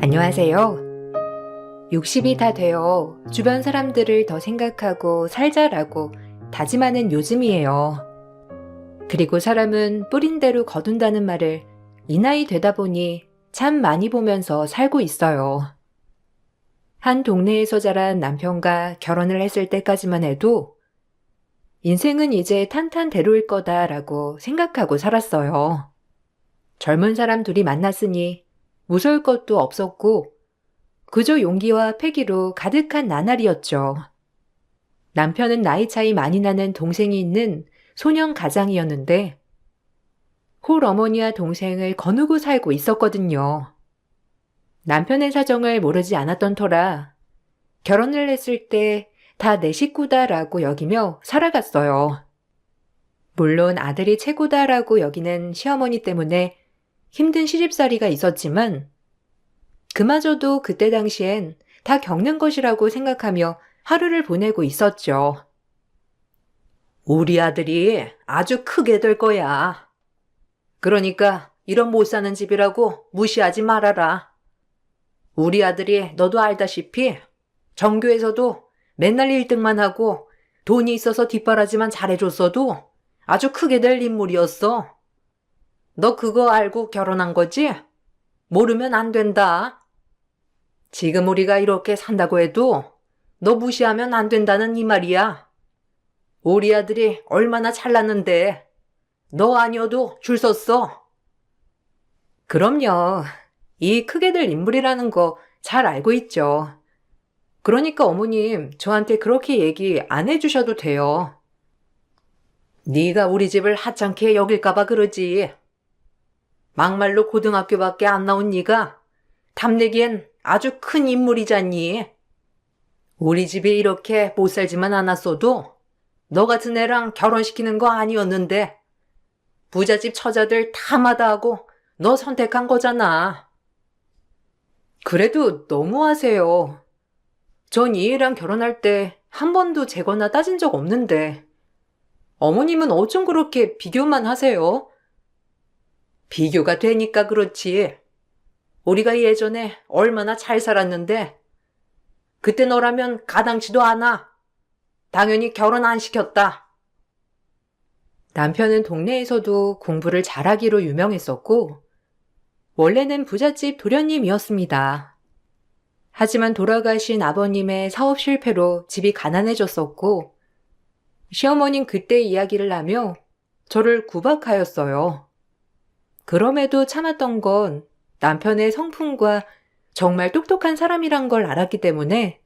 안녕하세요. 60이 다 되어 주변 사람들을 더 생각하고 살자라고 다짐하는 요즘이에요. 그리고 사람은 뿌린 대로 거둔다는 말을 이 나이 되다 보니 참 많이 보면서 살고 있어요. 한 동네에서 자란 남편과 결혼을 했을 때까지만 해도 인생은 이제 탄탄대로일 거다라고 생각하고 살았어요. 젊은 사람 둘이 만났으니 무서울 것도 없었고 그저 용기와 패기로 가득한 나날이었죠. 남편은 나이 차이 많이 나는 동생이 있는 소년 가장이었는데 홀 어머니와 동생을 거느고 살고 있었거든요. 남편의 사정을 모르지 않았던 터라 결혼을 했을 때 다 내 식구다라고 여기며 살아갔어요. 물론 아들이 최고다라고 여기는 시어머니 때문에 힘든 시집살이가 있었지만 그마저도 그때 당시엔 다 겪는 것이라고 생각하며 하루를 보내고 있었죠. 우리 아들이 아주 크게 될 거야. 그러니까 이런 못 사는 집이라고 무시하지 말아라. 우리 아들이 너도 알다시피 전교에서도 맨날 1등만 하고 돈이 있어서 뒷바라지만 잘해줬어도 아주 크게 될 인물이었어. 너 그거 알고 결혼한 거지? 모르면 안 된다. 지금 우리가 이렇게 산다고 해도 너 무시하면 안 된다는 이 말이야. 우리 아들이 얼마나 잘났는데 너 아니어도 줄 섰어. 그럼요. 이 크게 될 인물이라는 거 잘 알고 있죠. 그러니까 어머님 저한테 그렇게 얘기 안 해주셔도 돼요. 네가 우리 집을 하찮게 여길까봐 그러지. 막말로 고등학교밖에 안 나온 네가 탐내기엔 아주 큰 인물이잖니. 우리 집이 이렇게 못 살지만 않았어도 너 같은 애랑 결혼시키는 거 아니었는데 부잣집 처자들 다 마다하고 너 선택한 거잖아. 그래도 너무하세요. 전 이 애랑 결혼할 때 한 번도 재거나 따진 적 없는데 어머님은 어쩜 그렇게 비교만 하세요? 비교가 되니까 그렇지. 우리가 예전에 얼마나 잘 살았는데 그때 너라면 가당치도 않아. 당연히 결혼 안 시켰다. 남편은 동네에서도 공부를 잘하기로 유명했었고 원래는 부잣집 도련님이었습니다. 하지만 돌아가신 아버님의 사업 실패로 집이 가난해졌었고 시어머니는 그때 이야기를 하며 저를 구박하였어요. 그럼에도 참았던 건 남편의 성품과 정말 똑똑한 사람이란 걸 알았기 때문에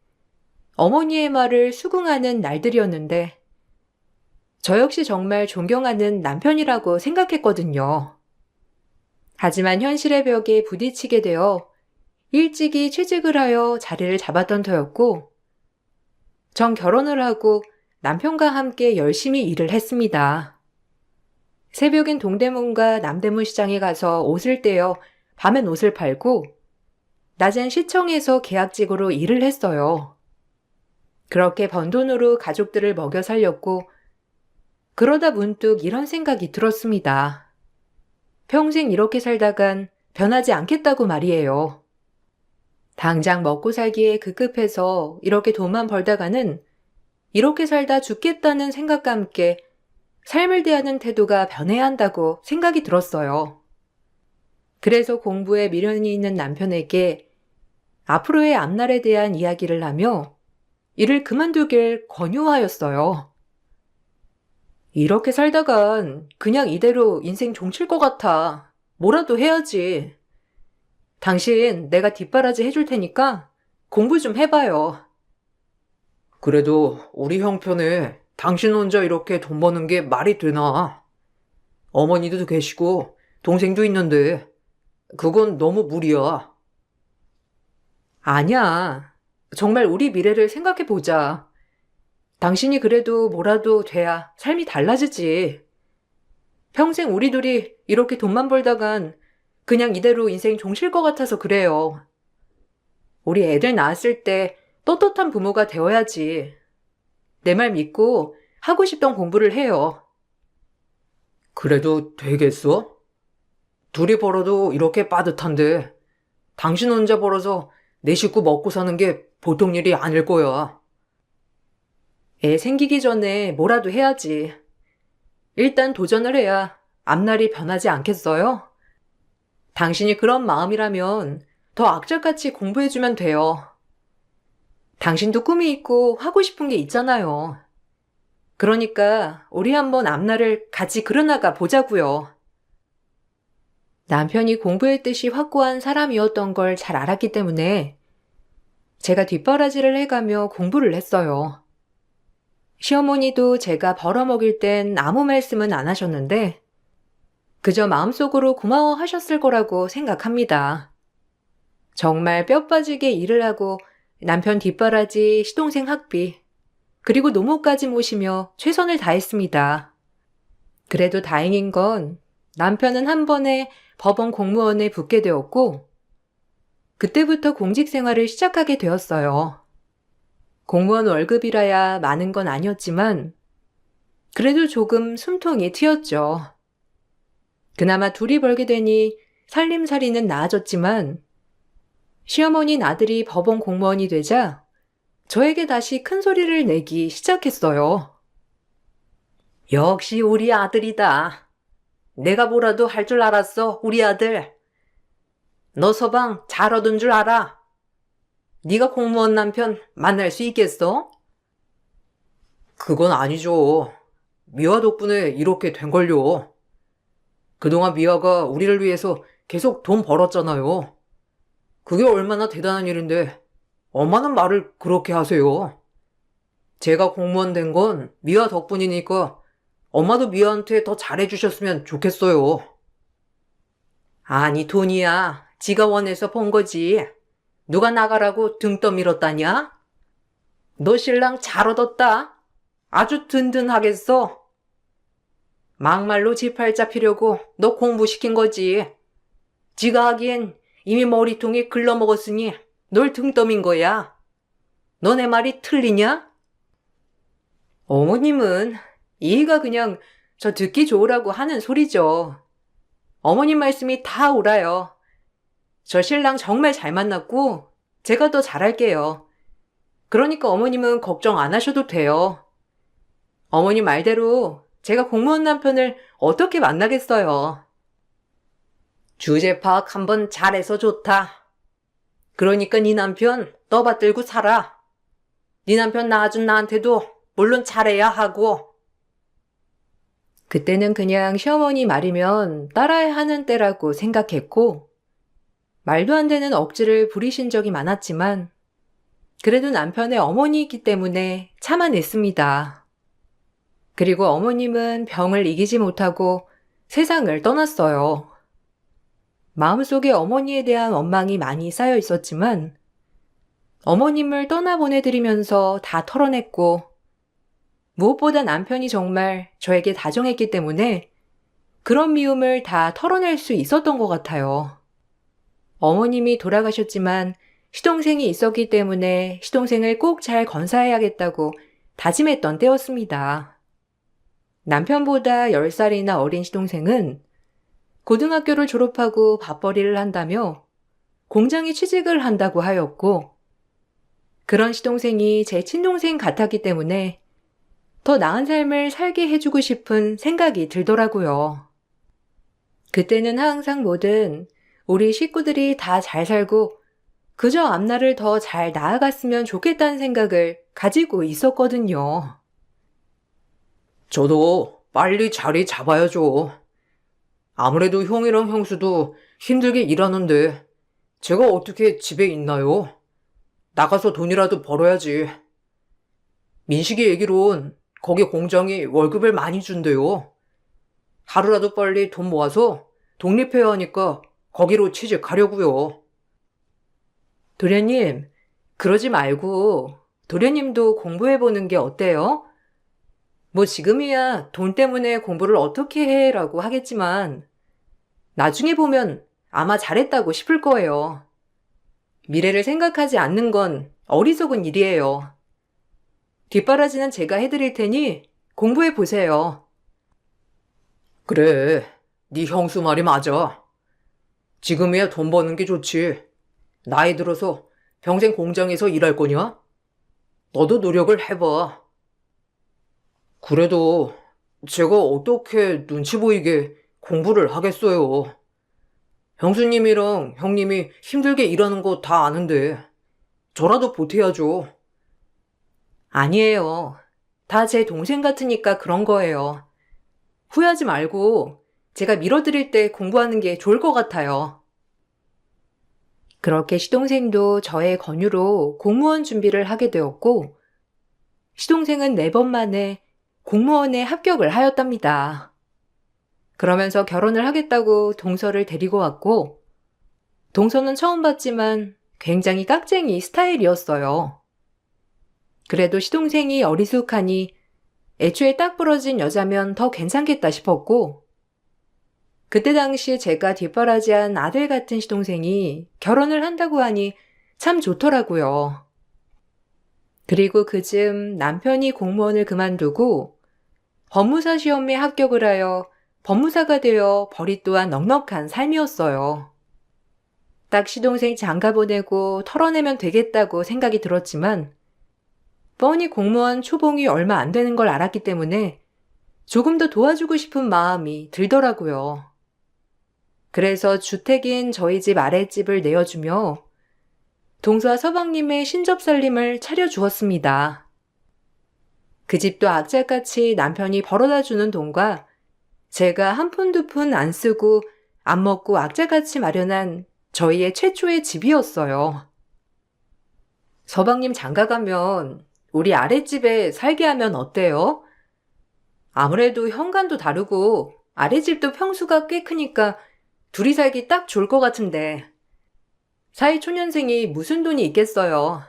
어머니의 말을 수긍하는 날들이었는데 저 역시 정말 존경하는 남편이라고 생각했거든요. 하지만 현실의 벽에 부딪히게 되어 일찍이 취직을 하여 자리를 잡았던 터였고 전 결혼을 하고 남편과 함께 열심히 일을 했습니다. 새벽엔 동대문과 남대문 시장에 가서 옷을 떼어 밤엔 옷을 팔고 낮엔 시청에서 계약직으로 일을 했어요. 그렇게 번 돈으로 가족들을 먹여 살렸고 그러다 문득 이런 생각이 들었습니다. 평생 이렇게 살다간 변하지 않겠다고 말이에요. 당장 먹고 살기에 급급해서 이렇게 돈만 벌다가는 이렇게 살다 죽겠다는 생각과 함께 삶을 대하는 태도가 변해야 한다고 생각이 들었어요. 그래서 공부에 미련이 있는 남편에게 앞으로의 앞날에 대한 이야기를 하며 일을 그만두길 권유하였어요. 이렇게 살다간 그냥 이대로 인생 종칠 것 같아. 뭐라도 해야지. 당신 내가 뒷바라지 해줄 테니까 공부 좀 해봐요. 그래도 우리 형편에 당신 혼자 이렇게 돈 버는 게 말이 되나? 어머니도 계시고 동생도 있는데 그건 너무 무리야. 아니야. 정말 우리 미래를 생각해보자. 당신이 그래도 뭐라도 돼야 삶이 달라지지. 평생 우리 둘이 이렇게 돈만 벌다간 그냥 이대로 인생 종칠 것 같아서 그래요. 우리 애들 낳았을 때 떳떳한 부모가 되어야지. 내 말 믿고 하고 싶던 공부를 해요. 그래도 되겠어? 둘이 벌어도 이렇게 빠듯한데 당신 혼자 벌어서 내 식구 먹고 사는 게 보통 일이 아닐 거야. 애 생기기 전에 뭐라도 해야지. 일단 도전을 해야 앞날이 변하지 않겠어요? 당신이 그런 마음이라면 더 악착같이 공부해주면 돼요. 당신도 꿈이 있고 하고 싶은 게 있잖아요. 그러니까 우리 한번 앞날을 같이 그려나가 보자고요. 남편이 공부의 뜻이 확고한 사람이었던 걸 잘 알았기 때문에 제가 뒷바라지를 해가며 공부를 했어요. 시어머니도 제가 벌어먹일 땐 아무 말씀은 안 하셨는데 그저 마음속으로 고마워하셨을 거라고 생각합니다. 정말 뼈 빠지게 일을 하고 남편 뒷바라지, 시동생 학비, 그리고 노모까지 모시며 최선을 다했습니다. 그래도 다행인 건 남편은 한 번에 법원 공무원에 붙게 되었고 그때부터 공직 생활을 시작하게 되었어요. 공무원 월급이라야 많은 건 아니었지만 그래도 조금 숨통이 트였죠. 그나마 둘이 벌게 되니 살림살이는 나아졌지만 시어머니 아들이 법원 공무원이 되자 저에게 다시 큰 소리를 내기 시작했어요. 역시 우리 아들이다. 내가 뭐라도 할 줄 알았어, 우리 아들. 너 서방 잘 얻은 줄 알아. 네가 공무원 남편 만날 수 있겠어? 그건 아니죠. 미화 덕분에 이렇게 된걸요. 그동안 미화가 우리를 위해서 계속 돈 벌었잖아요. 그게 얼마나 대단한 일인데 엄마는 말을 그렇게 하세요. 제가 공무원 된 건 미화 덕분이니까 엄마도 미화한테 더 잘해주셨으면 좋겠어요. 아니 돈이야. 지가 원해서 번 거지. 누가 나가라고 등 떠밀었다냐? 너 신랑 잘 얻었다. 아주 든든하겠어. 막말로 집 팔자 피려고 너 공부시킨 거지. 지가 하기엔 이미 머리통이 글러먹었으니 널 등 떠민 거야. 너네 말이 틀리냐? 어머님은 이해가 그냥 저 듣기 좋으라고 하는 소리죠. 어머님 말씀이 다 옳아요. 저 신랑 정말 잘 만났고 제가 더 잘할게요. 그러니까 어머님은 걱정 안 하셔도 돼요. 어머님 말대로 제가 공무원 남편을 어떻게 만나겠어요. 주제 파악 한번 잘해서 좋다. 그러니까 네 남편 떠받들고 살아. 네 남편 낳아준 나한테도 물론 잘해야 하고. 그때는 그냥 시어머니 말이면 따라야 하는 때라고 생각했고 말도 안 되는 억지를 부리신 적이 많았지만 그래도 남편의 어머니이기 때문에 참아냈습니다. 그리고 어머님은 병을 이기지 못하고 세상을 떠났어요. 마음속에 어머니에 대한 원망이 많이 쌓여 있었지만 어머님을 떠나보내드리면서 다 털어냈고 무엇보다 남편이 정말 저에게 다정했기 때문에 그런 미움을 다 털어낼 수 있었던 것 같아요. 어머님이 돌아가셨지만 시동생이 있었기 때문에 시동생을 꼭 잘 건사해야겠다고 다짐했던 때였습니다. 남편보다 10살이나 어린 시동생은 고등학교를 졸업하고 밥벌이를 한다며 공장에 취직을 한다고 하였고 그런 시동생이 제 친동생 같았기 때문에 더 나은 삶을 살게 해주고 싶은 생각이 들더라고요. 그때는 항상 뭐든 우리 식구들이 다 잘 살고 그저 앞날을 더 잘 나아갔으면 좋겠다는 생각을 가지고 있었거든요. 저도 빨리 자리 잡아야죠. 아무래도 형이랑 형수도 힘들게 일하는데 제가 어떻게 집에 있나요? 나가서 돈이라도 벌어야지. 민식이 얘기론 거기 공장이 월급을 많이 준대요. 하루라도 빨리 돈 모아서 독립해야 하니까 거기로 취직하려고요. 도련님, 그러지 말고 도련님도 공부해보는 게 어때요? 뭐 지금이야 돈 때문에 공부를 어떻게 해라고 하겠지만 나중에 보면 아마 잘했다고 싶을 거예요. 미래를 생각하지 않는 건 어리석은 일이에요. 뒷바라지는 제가 해드릴 테니 공부해보세요. 그래, 네 형수 말이 맞아. 지금이야 돈 버는 게 좋지. 나이 들어서 평생 공장에서 일할 거냐? 너도 노력을 해봐. 그래도 제가 어떻게 눈치 보이게 공부를 하겠어요. 형수님이랑 형님이 힘들게 일하는 거 다 아는데 저라도 보태야죠. 아니에요. 다 제 동생 같으니까 그런 거예요. 후회하지 말고 제가 밀어드릴 때 공부하는 게 좋을 것 같아요. 그렇게 시동생도 저의 권유로 공무원 준비를 하게 되었고, 시동생은 4번 만에 공무원에 합격을 하였답니다. 그러면서 결혼을 하겠다고 동서를 데리고 왔고, 동서는 처음 봤지만 굉장히 깍쟁이 스타일이었어요. 그래도 시동생이 어리숙하니 애초에 딱 부러진 여자면 더 괜찮겠다 싶었고, 그때 당시 제가 뒷바라지한 아들 같은 시동생이 결혼을 한다고 하니 참 좋더라고요. 그리고 그즈음 남편이 공무원을 그만두고 법무사 시험에 합격을 하여 법무사가 되어 벌이 또한 넉넉한 삶이었어요. 딱 시동생 장가 보내고 털어내면 되겠다고 생각이 들었지만 뻔히 공무원 초봉이 얼마 안 되는 걸 알았기 때문에 조금 더 도와주고 싶은 마음이 들더라고요. 그래서 주택인 저희 집 아랫집을 내어주며 동서와 서방님의 신접살림을 차려주었습니다. 그 집도 악착같이 남편이 벌어다 주는 돈과 제가 한 푼 두 푼 안 쓰고 안 먹고 악착같이 마련한 저희의 최초의 집이었어요. 서방님 장가가면 우리 아랫집에 살게 하면 어때요? 아무래도 현관도 다르고 아랫집도 평수가 꽤 크니까 둘이 살기 딱 좋을 것 같은데 사이 초년생이 무슨 돈이 있겠어요.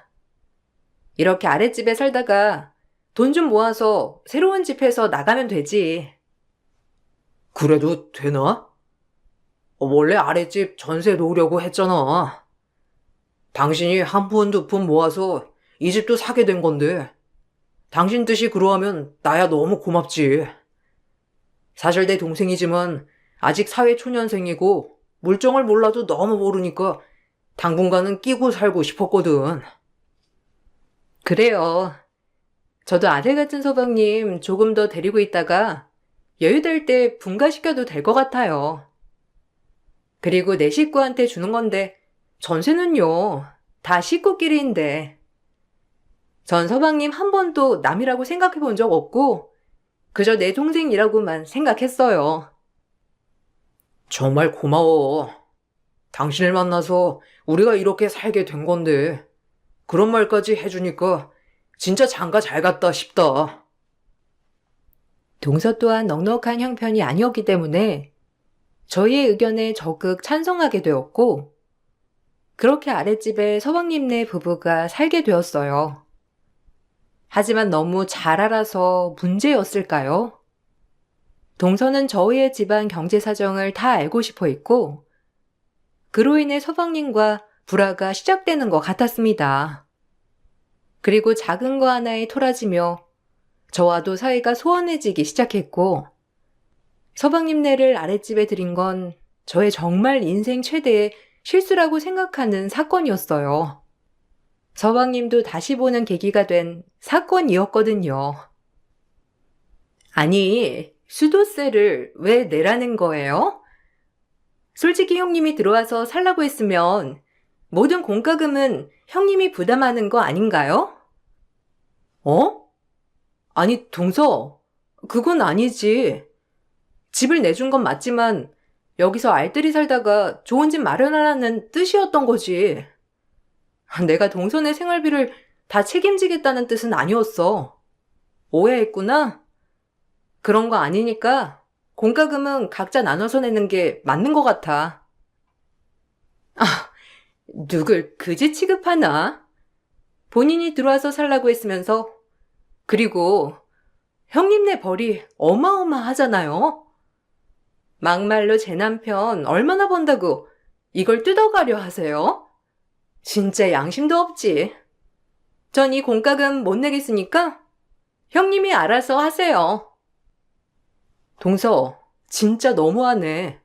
이렇게 아랫집에 살다가 돈 좀 모아서 새로운 집 해서 나가면 되지. 그래도 되나? 원래 아랫집 전세 놓으려고 했잖아. 당신이 한 푼 두 푼 모아서 이 집도 사게 된 건데 당신 뜻이 그러하면 나야 너무 고맙지. 사실 내 동생이지만 아직 사회 초년생이고 물정을 몰라도 너무 모르니까 당분간은 끼고 살고 싶었거든. 그래요. 저도 아들 같은 서방님 조금 더 데리고 있다가 여유될 때 분가시켜도 될 것 같아요. 그리고 내 식구한테 주는 건데 전세는요. 다 식구끼리인데. 전 서방님 한 번도 남이라고 생각해 본 적 없고 그저 내 동생이라고만 생각했어요. 정말 고마워. 당신을 만나서 우리가 이렇게 살게 된 건데 그런 말까지 해주니까 진짜 장가 잘 갔다 싶다. 동서 또한 넉넉한 형편이 아니었기 때문에 저희의 의견에 적극 찬성하게 되었고 그렇게 아랫집에 서방님네 부부가 살게 되었어요. 하지만 너무 잘 알아서 문제였을까요? 동서는 저희의 집안 경제 사정을 다 알고 싶어 했고 그로 인해 서방님과 불화가 시작되는 것 같았습니다. 그리고 작은 거 하나에 토라지며 저와도 사이가 소원해지기 시작했고 서방님네를 아랫집에 들인 건 저의 정말 인생 최대의 실수라고 생각하는 사건이었어요. 서방님도 다시 보는 계기가 된 사건이었거든요. 아니, 수도세를 왜 내라는 거예요? 솔직히 형님이 들어와서 살라고 했으면 모든 공과금은 형님이 부담하는 거 아닌가요? 어? 아니, 동서, 그건 아니지. 집을 내준 건 맞지만 여기서 알뜰히 살다가 좋은 집 마련하라는 뜻이었던 거지. 내가 동선의 생활비를 다 책임지겠다는 뜻은 아니었어. 오해했구나? 그런 거 아니니까 공과금은 각자 나눠서 내는 게 맞는 것 같아. 아, 누굴 그지 취급하나? 본인이 들어와서 살라고 했으면서 그리고 형님네 벌이 어마어마하잖아요. 막말로 제 남편 얼마나 번다고 이걸 뜯어가려 하세요? 진짜 양심도 없지. 전 이 공과금 못 내겠으니까 형님이 알아서 하세요. 동서, 진짜 너무하네.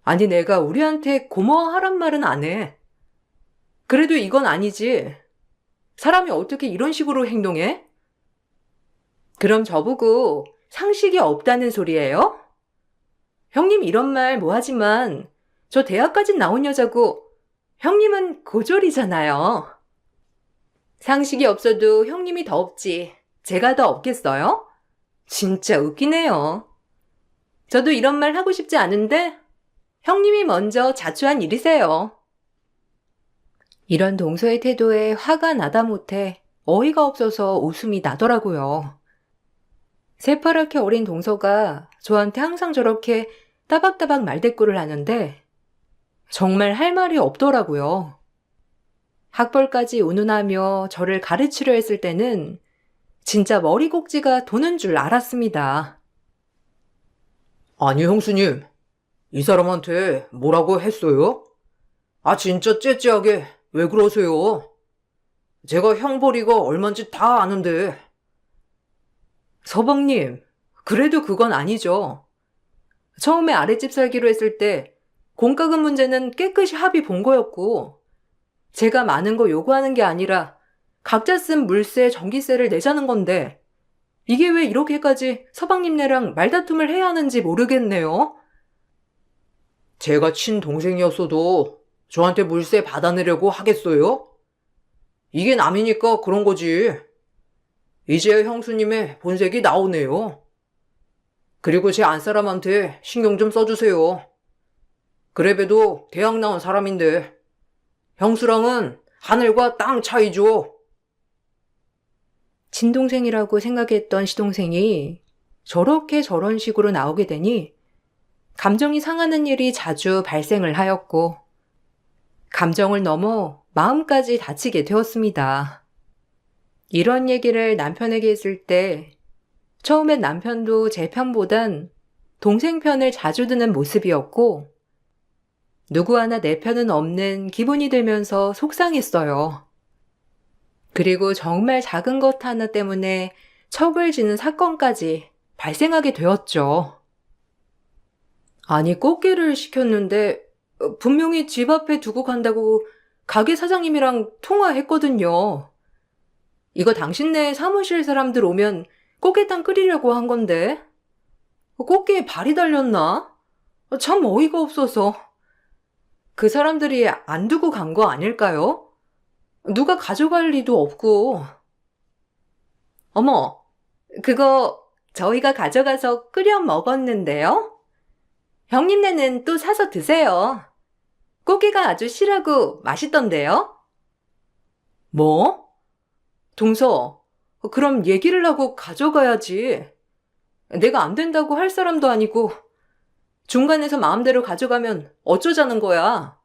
아니 내가 우리한테 고마워하란 말은 안 해. 그래도 이건 아니지. 사람이 어떻게 이런 식으로 행동해? 그럼 저보고 상식이 없다는 소리예요? 형님 이런 말 뭐하지만 저 대학까지 나온 여자고 형님은 고졸이잖아요. 상식이 없어도 형님이 더 없지. 제가 더 없겠어요? 진짜 웃기네요. 저도 이런 말 하고 싶지 않은데 형님이 먼저 자초한 일이세요. 이런 동서의 태도에 화가 나다 못해 어이가 없어서 웃음이 나더라고요. 새파랗게 어린 동서가 저한테 항상 저렇게 따박따박 말대꾸를 하는데 정말 할 말이 없더라고요. 학벌까지 운운하며 저를 가르치려 했을 때는 진짜 머리 꼭지가 도는 줄 알았습니다. 아니, 형수님, 이 사람한테 뭐라고 했어요? 아, 진짜 째째하게 왜 그러세요? 제가 형 벌이가 얼만지 다 아는데. 서방님, 그래도 그건 아니죠. 처음에 아랫집 살기로 했을 때 공과금 문제는 깨끗이 합의 본 거였고 제가 많은 거 요구하는 게 아니라 각자 쓴 물세, 전기세를 내자는 건데 이게 왜 이렇게까지 서방님네랑 말다툼을 해야 하는지 모르겠네요. 제가 친동생이었어도 저한테 물세 받아내려고 하겠어요? 이게 남이니까 그런 거지. 이제야 형수님의 본색이 나오네요. 그리고 제 안사람한테 신경 좀 써주세요. 그래봬도 대학 나온 사람인데 형수랑은 하늘과 땅 차이죠. 친동생이라고 생각했던 시동생이 저렇게 저런 식으로 나오게 되니 감정이 상하는 일이 자주 발생을 하였고 감정을 넘어 마음까지 다치게 되었습니다. 이런 얘기를 남편에게 했을 때 처음엔 남편도 제 편보단 동생 편을 자주 드는 모습이었고 누구 하나 내 편은 없는 기분이 들면서 속상했어요. 그리고 정말 작은 것 하나 때문에 척을 지는 사건까지 발생하게 되었죠. 아니 꽃게를 시켰는데 분명히 집 앞에 두고 간다고 가게 사장님이랑 통화했거든요. 이거 당신네 사무실 사람들 오면 꽃게탕 끓이려고 한 건데 꽃게에 발이 달렸나? 참 어이가 없어서. 그 사람들이 안 두고 간 거 아닐까요? 누가 가져갈 리도 없고. 어머, 그거 저희가 가져가서 끓여 먹었는데요? 형님네는 또 사서 드세요. 고기가 아주 실하고 맛있던데요? 뭐? 동서, 그럼 얘기를 하고 가져가야지. 내가 안 된다고 할 사람도 아니고 중간에서 마음대로 가져가면 어쩌자는 거야?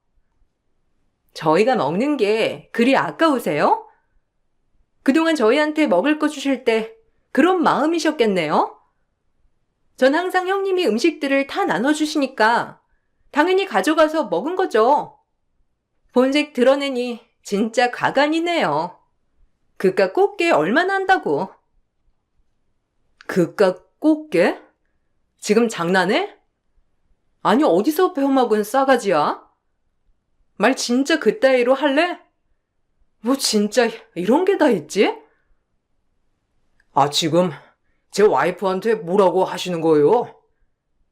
저희가 먹는 게 그리 아까우세요? 그동안 저희한테 먹을 거 주실 때 그런 마음이셨겠네요? 전 항상 형님이 음식들을 다 나눠주시니까 당연히 가져가서 먹은 거죠. 본색 드러내니 진짜 가관이네요. 그깟 꽃게 얼마나 한다고. 그깟 꽃게? 지금 장난해? 아니 어디서 배워먹은 싸가지야? 말 진짜 그따위로 할래? 뭐 진짜 이런 게 다 있지? 아, 지금 제 와이프한테 뭐라고 하시는 거예요?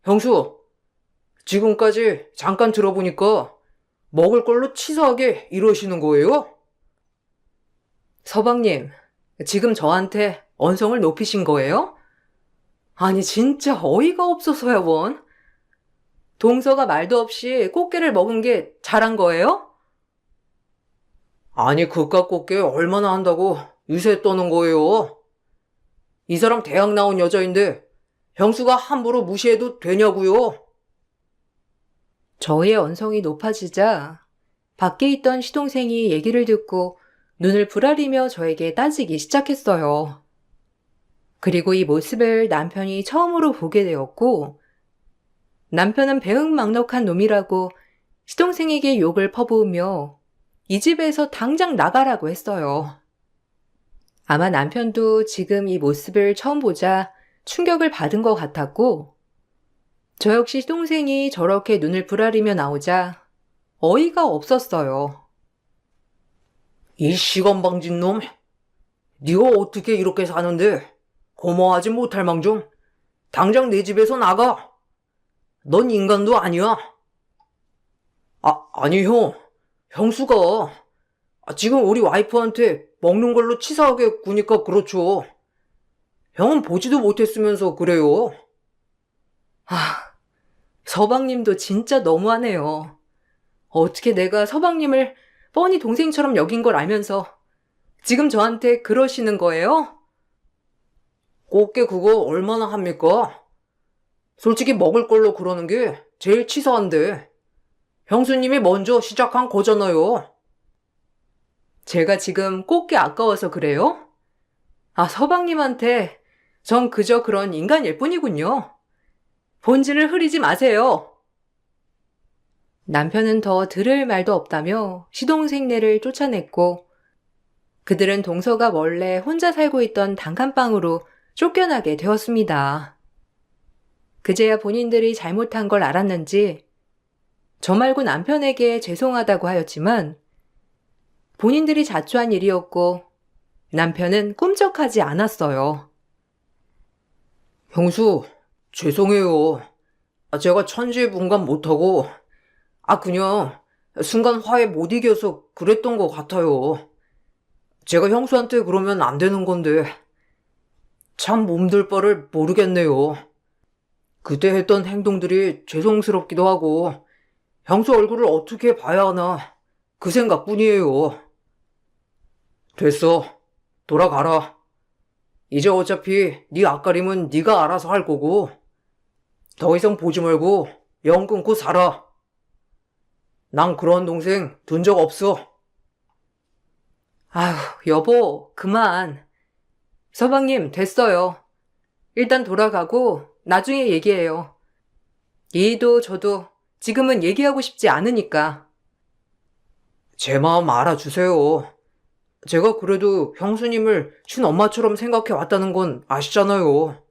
형수, 지금까지 잠깐 들어보니까 먹을 걸로 치사하게 이러시는 거예요? 서방님, 지금 저한테 언성을 높이신 거예요? 아니 진짜 어이가 없어서야 원. 동서가 말도 없이 꽃게를 먹은 게 잘한 거예요? 아니, 그깟 꽃게 얼마나 한다고 유세 떠는 거예요? 이 사람 대학 나온 여자인데 형수가 함부로 무시해도 되냐고요? 저의 언성이 높아지자 밖에 있던 시동생이 얘기를 듣고 눈을 부라리며 저에게 따지기 시작했어요. 그리고 이 모습을 남편이 처음으로 보게 되었고 남편은 배은망덕한 놈이라고 시동생에게 욕을 퍼부으며 이 집에서 당장 나가라고 했어요. 아마 남편도 지금 이 모습을 처음 보자 충격을 받은 것 같았고 저 역시 시동생이 저렇게 눈을 부라리며 나오자 어이가 없었어요. 이 시건방진 놈, 네가 어떻게 이렇게 사는데 고마워하지 못할 망정 당장 내 집에서 나가. 넌 인간도 아니야. 아니 형, 형수가 지금 우리 와이프한테 먹는 걸로 치사하게 구니까 그렇죠. 형은 보지도 못했으면서 그래요. 서방님도 진짜 너무하네요. 어떻게 내가 서방님을 뻔히 동생처럼 여긴 걸 알면서 지금 저한테 그러시는 거예요? 곱게 그거 얼마나 합니까? 솔직히 먹을 걸로 그러는 게 제일 치사한데 형수님이 먼저 시작한 거잖아요. 제가 지금 꽃게 아까워서 그래요? 서방님한테 전 그저 그런 인간일 뿐이군요. 본질을 흐리지 마세요. 남편은 더 들을 말도 없다며 시동생네를 쫓아냈고 그들은 동서가 원래 혼자 살고 있던 단칸방으로 쫓겨나게 되었습니다. 그제야 본인들이 잘못한 걸 알았는지 저 말고 남편에게 죄송하다고 하였지만 본인들이 자초한 일이었고 남편은 꿈쩍하지 않았어요. 형수, 죄송해요. 제가 천지분간 못하고 그냥 순간 화에 못 이겨서 그랬던 것 같아요. 제가 형수한테 그러면 안 되는 건데 참 몸둘 바를 모르겠네요. 그때 했던 행동들이 죄송스럽기도 하고 형수 얼굴을 어떻게 봐야 하나 그 생각뿐이에요. 됐어. 돌아가라. 이제 어차피 네 앞가림은 네가 알아서 할 거고 더 이상 보지 말고 영 끊고 살아. 난 그런 동생 둔 적 없어. 아휴, 여보, 그만. 서방님, 됐어요. 일단 돌아가고 나중에 얘기해요. 얘도 저도 지금은 얘기하고 싶지 않으니까. 제 마음 알아주세요. 제가 그래도 형수님을 친엄마처럼 생각해 왔다는 건 아시잖아요.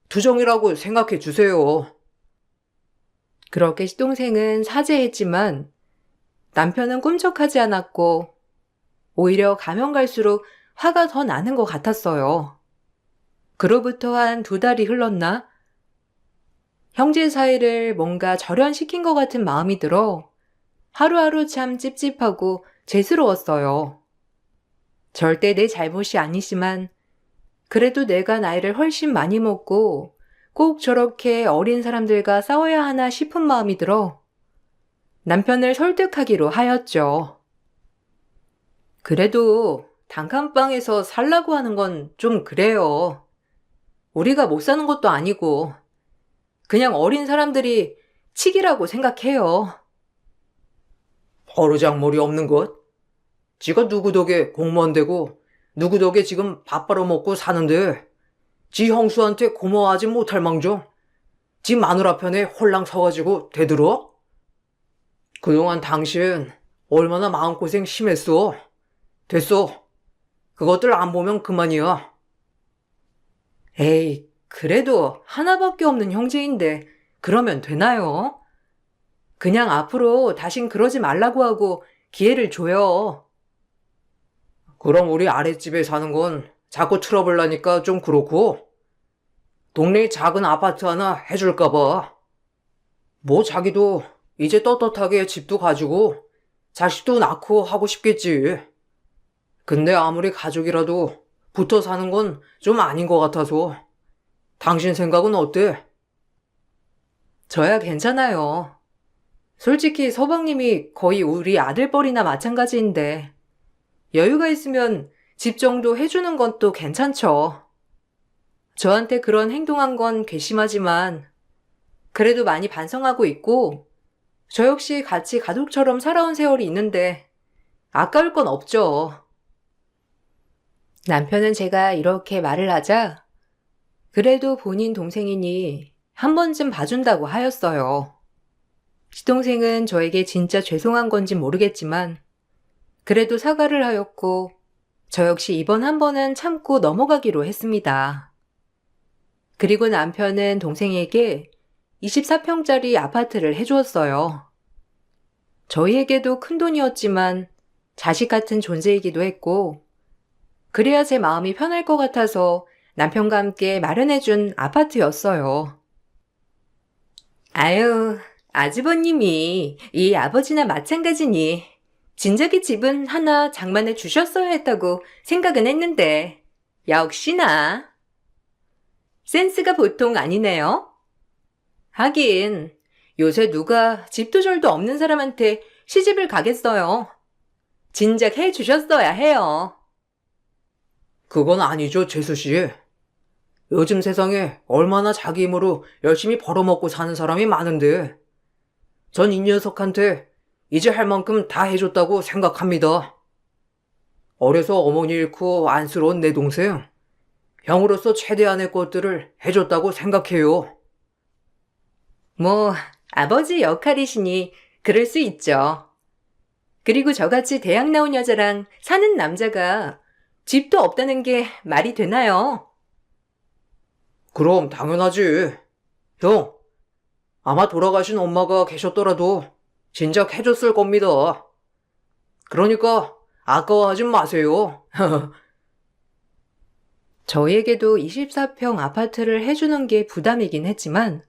투정이라고 생각해 주세요. 그렇게 시동생은 사죄했지만 남편은 꿈쩍하지 않았고 오히려 가면 갈수록 화가 더 나는 것 같았어요. 그로부터 한 2달이 흘렀나? 형제 사이를 뭔가 절연시킨 것 같은 마음이 들어 하루하루 참 찝찝하고 죄스러웠어요. 절대 내 잘못이 아니지만 그래도 내가 나이를 훨씬 많이 먹고 꼭 저렇게 어린 사람들과 싸워야 하나 싶은 마음이 들어 남편을 설득하기로 하였죠. 그래도 단칸방에서 살라고 하는 건 좀 그래요. 우리가 못 사는 것도 아니고 그냥 어린 사람들이 치기라고 생각해요. 버르장머리 없는 것. 지가 누구 덕에 공무원 되고 누구 덕에 지금 밥 벌어먹고 사는데 지 형수한테 고마워하지 못할 망정 지 마누라 편에 홀랑 서가지고 대들어? 그동안 당신 얼마나 마음고생 심했어. 됐어. 그것들 안 보면 그만이야. 에이, 그래도 하나밖에 없는 형제인데 그러면 되나요? 그냥 앞으로 다신 그러지 말라고 하고 기회를 줘요. 그럼 우리 아랫집에 사는 건 자꾸 트러블 나니까 좀 그렇고 동네에 작은 아파트 하나 해줄까봐. 뭐 자기도 이제 떳떳하게 집도 가지고 자식도 낳고 하고 싶겠지. 근데 아무리 가족이라도 붙어 사는 건 좀 아닌 것 같아서. 당신 생각은 어때? 저야 괜찮아요. 솔직히 서방님이 거의 우리 아들뻘이나 마찬가지인데 여유가 있으면 집 정도 해주는 건 또 괜찮죠. 저한테 그런 행동한 건 괘씸하지만 그래도 많이 반성하고 있고 저 역시 같이 가족처럼 살아온 세월이 있는데 아까울 건 없죠. 남편은 제가 이렇게 말을 하자 그래도 본인 동생이니 한 번쯤 봐준다고 하였어요. 시동생은 저에게 진짜 죄송한 건지 모르겠지만 그래도 사과를 하였고 저 역시 이번 한 번은 참고 넘어가기로 했습니다. 그리고 남편은 동생에게 24평짜리 아파트를 해주었어요. 저희에게도 큰 돈이었지만 자식 같은 존재이기도 했고, 그래야 제 마음이 편할 것 같아서 남편과 함께 마련해준 아파트였어요. 아유, 아주버님이 이 아버지나 마찬가지니 진작에 집은 하나 장만해 주셨어야 했다고 생각은 했는데 역시나 센스가 보통 아니네요. 하긴 요새 누가 집도 절도 없는 사람한테 시집을 가겠어요. 진작 해 주셨어야 해요. 그건 아니죠, 재수 씨. 요즘 세상에 얼마나 자기 힘으로 열심히 벌어먹고 사는 사람이 많은데, 전 이 녀석한테 이제 할 만큼 다 해줬다고 생각합니다. 어려서 어머니 잃고 안쓰러운 내 동생, 형으로서 최대한의 것들을 해줬다고 생각해요. 뭐 아버지 역할이시니 그럴 수 있죠. 그리고 저같이 대학 나온 여자랑 사는 남자가 집도 없다는 게 말이 되나요? 그럼 당연하지. 형, 아마 돌아가신 엄마가 계셨더라도 진작 해줬을 겁니다. 그러니까 아까워하지 마세요. 저에게도 24평 아파트를 해주는 게 부담이긴 했지만,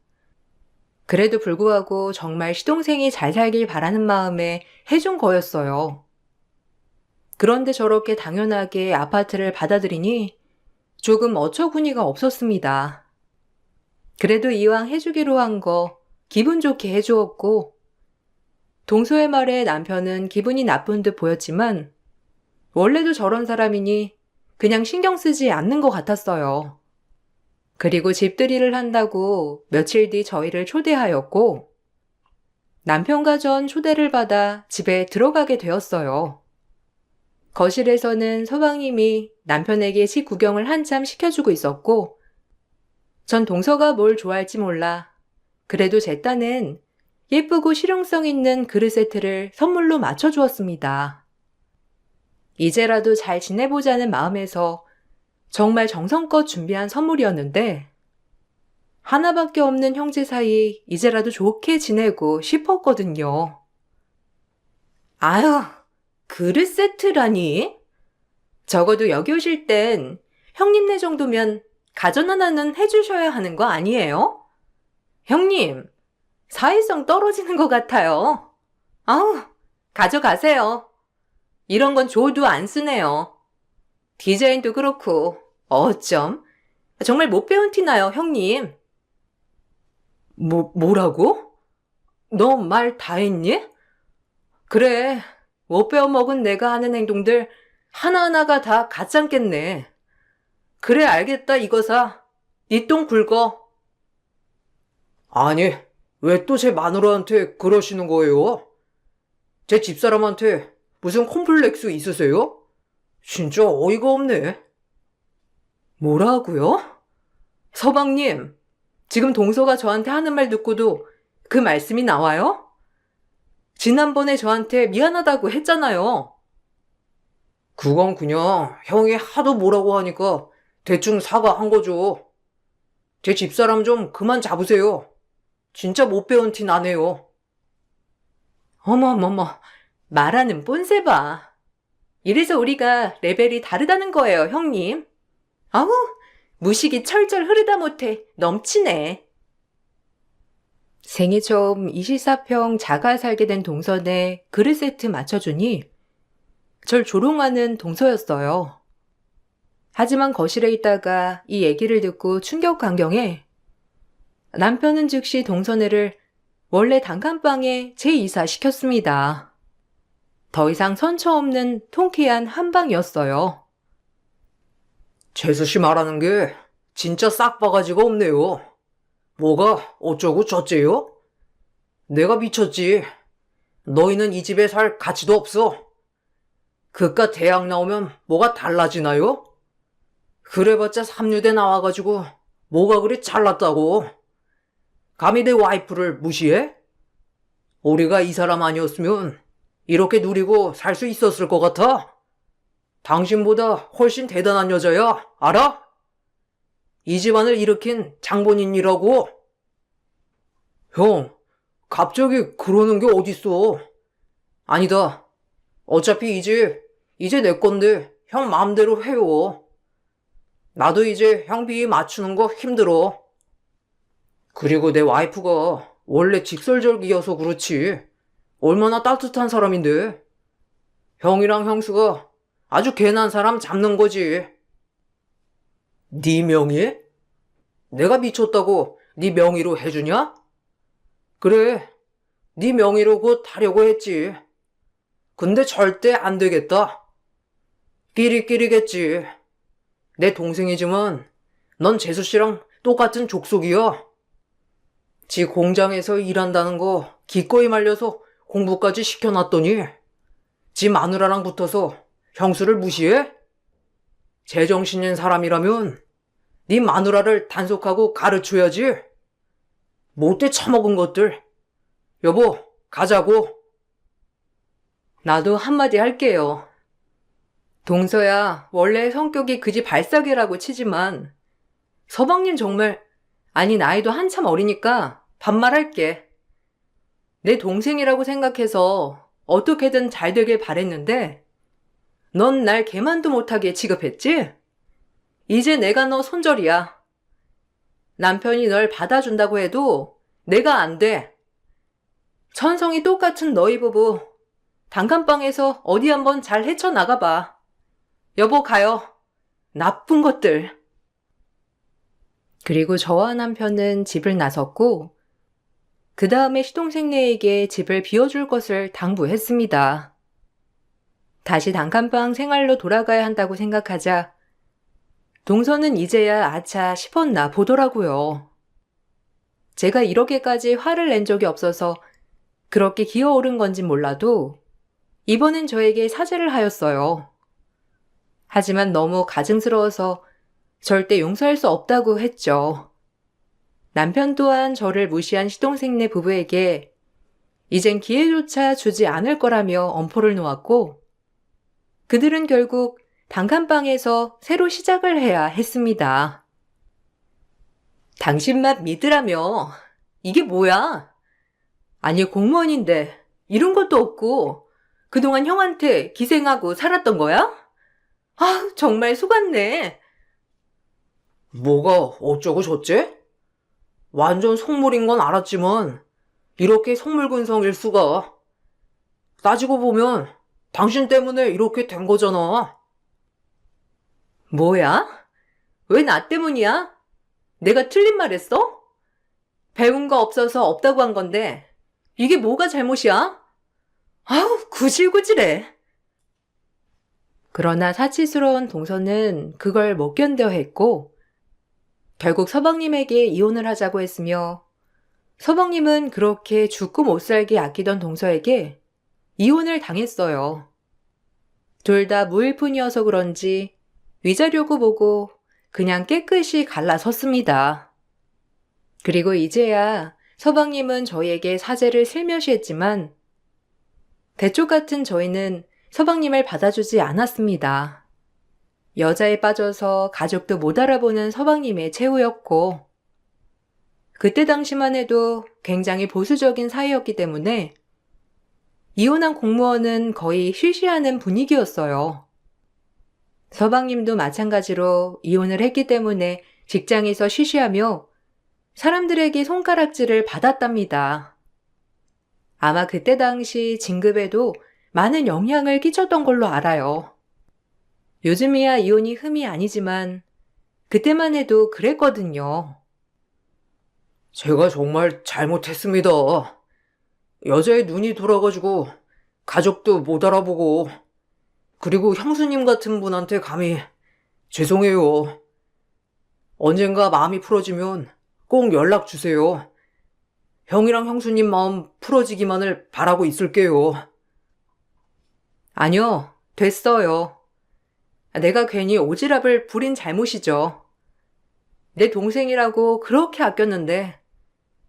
그래도 불구하고 정말 시동생이 잘 살길 바라는 마음에 해준 거였어요. 그런데 저렇게 당연하게 아파트를 받아들이니 조금 어처구니가 없었습니다. 그래도 이왕 해주기로 한 거 기분 좋게 해주었고, 동서의 말에 남편은 기분이 나쁜 듯 보였지만 원래도 저런 사람이니 그냥 신경 쓰지 않는 것 같았어요. 그리고 집들이를 한다고 며칠 뒤 저희를 초대하였고, 남편과 전 초대를 받아 집에 들어가게 되었어요. 거실에서는 서방님이 남편에게 식 구경을 한참 시켜주고 있었고, 전 동서가 뭘 좋아할지 몰라 그래도 제 딴엔 예쁘고 실용성 있는 그릇 세트를 선물로 맞춰주었습니다. 이제라도 잘 지내보자는 마음에서 정말 정성껏 준비한 선물이었는데, 하나밖에 없는 형제 사이 이제라도 좋게 지내고 싶었거든요. 아유, 그릇 세트라니? 적어도 여기 오실 땐 형님네 정도면 가전 하나는 해주셔야 하는 거 아니에요? 형님, 사회성 떨어지는 것 같아요. 아우, 가져가세요. 이런 건 줘도 안 쓰네요. 디자인도 그렇고 어쩜 정말 못 배운 티 나요, 형님. 뭐라고? 너 말 다 했니? 그래, 못 배워먹은 내가 하는 행동들 하나하나가 다 가짠겠네. 그래, 알겠다, 이거사. 니 똥 굵어. 아니, 왜 또 제 마누라한테 그러시는 거예요? 제 집사람한테 무슨 콤플렉스 있으세요? 진짜 어이가 없네. 뭐라고요? 서방님, 지금 동서가 저한테 하는 말 듣고도 그 말씀이 나와요? 지난번에 저한테 미안하다고 했잖아요. 그건 그냥 형이 하도 뭐라고 하니까 대충 사과한 거죠. 제 집사람 좀 그만 잡으세요. 진짜 못 배운 티 나네요. 어머머머, 말하는 뽐새 봐. 이래서 우리가 레벨이 다르다는 거예요, 형님. 아우, 무식이 철철 흐르다 못해 넘치네. 생애 처음 24평 자가 살게 된 동선에 그릇 세트 맞춰주니 절 조롱하는 동서였어요. 하지만 거실에 있다가 이 얘기를 듣고 충격 광경에 남편은 즉시 동서네를 원래 단칸방에 재이사시켰습니다. 더 이상 선처 없는 통쾌한 한방이었어요. 재수 씨 말하는 게 진짜 싹바가지가 없네요. 뭐가 어쩌고 저쩌요? 내가 미쳤지. 너희는 이 집에 살 가치도 없어. 그깟 대학 나오면 뭐가 달라지나요? 그래봤자 삼류대 나와가지고 뭐가 그리 잘났다고. 감히 내 와이프를 무시해? 우리가 이 사람 아니었으면 이렇게 누리고 살 수 있었을 것 같아? 당신보다 훨씬 대단한 여자야, 알아? 이 집안을 일으킨 장본인이라고. 형, 갑자기 그러는 게 어딨어. 아니다. 어차피 이제 내 건데 형 마음대로 해요. 나도 이제 형 비위 맞추는 거 힘들어. 그리고 내 와이프가 원래 직설적이어서 그렇지. 얼마나 따뜻한 사람인데. 형이랑 형수가 아주 괜한 사람 잡는 거지. 네 명의? 내가 미쳤다고 네 명의로 해주냐? 그래, 네 명의로 곧 하려고 했지. 근데 절대 안 되겠다. 끼리끼리겠지. 내 동생이지만 넌 재수 씨랑 똑같은 족속이야. 지 공장에서 일한다는 거 기꺼이 말려서 공부까지 시켜놨더니 지 마누라랑 붙어서 형수를 무시해? 제정신인 사람이라면 네 마누라를 단속하고 가르쳐야지. 못돼 처먹은 것들. 여보, 가자고. 나도 한마디 할게요. 동서야, 원래 성격이 그지 발사계라고 치지만, 서방님 정말, 아니, 나이도 한참 어리니까 반말할게. 내 동생이라고 생각해서 어떻게든 잘 되길 바랬는데, 넌 날 개만도 못하게 취급했지? 이제 내가 너 손절이야. 남편이 널 받아준다고 해도 내가 안 돼. 천성이 똑같은 너희 부부, 단칸방에서 어디 한번 잘 헤쳐나가봐. 여보, 가요. 나쁜 것들. 그리고 저와 남편은 집을 나섰고, 그 다음에 시동생네에게 집을 비워줄 것을 당부했습니다. 다시 단칸방 생활로 돌아가야 한다고 생각하자 동서는 이제야 아차 싶었나 보더라고요. 제가 이렇게까지 화를 낸 적이 없어서 그렇게 기어오른 건진 몰라도 이번엔 저에게 사죄를 하였어요. 하지만 너무 가증스러워서 절대 용서할 수 없다고 했죠. 남편 또한 저를 무시한 시동생네 부부에게 이젠 기회조차 주지 않을 거라며 엄포를 놓았고 그들은 결국 단칸방에서 새로 시작을 해야 했습니다. 당신만 믿으라며. 이게 뭐야? 아니, 공무원인데 이런 것도 없고 그동안 형한테 기생하고 살았던 거야? 아, 정말 속았네. 뭐가 어쩌고 저째? 완전 속물인 건 알았지만 이렇게 속물근성일 수가. 따지고 보면 당신 때문에 이렇게 된 거잖아. 뭐야? 왜 나 때문이야? 내가 틀린 말 했어? 배운 거 없어서 없다고 한 건데 이게 뭐가 잘못이야? 아우, 구질구질해. 그러나 사치스러운 동서는 그걸 못 견뎌 했고 결국 서방님에게 이혼을 하자고 했으며 서방님은 그렇게 죽고 못 살게 아끼던 동서에게 이혼을 당했어요. 둘 다 무일푼이어서 그런지 위자료고 뭐고 그냥 깨끗이 갈라섰습니다. 그리고 이제야 서방님은 저희에게 사죄를 슬며시 했지만 대쪽 같은 저희는 서방님을 받아주지 않았습니다. 여자에 빠져서 가족도 못 알아보는 서방님의 최후였고 그때 당시만 해도 굉장히 보수적인 사이였기 때문에 이혼한 공무원은 거의 쉬쉬하는 분위기였어요. 서방님도 마찬가지로 이혼을 했기 때문에 직장에서 쉬쉬하며 사람들에게 손가락질을 받았답니다. 아마 그때 당시 진급에도 많은 영향을 끼쳤던 걸로 알아요. 요즘이야 이혼이 흠이 아니지만 그때만 해도 그랬거든요. 제가 정말 잘못했습니다. 여자의 눈이 돌아가지고 가족도 못 알아보고 그리고 형수님 같은 분한테 감히 죄송해요. 언젠가 마음이 풀어지면 꼭 연락 주세요. 형이랑 형수님 마음 풀어지기만을 바라고 있을게요. 아니요, 됐어요. 내가 괜히 오지랖을 부린 잘못이죠. 내 동생이라고 그렇게 아꼈는데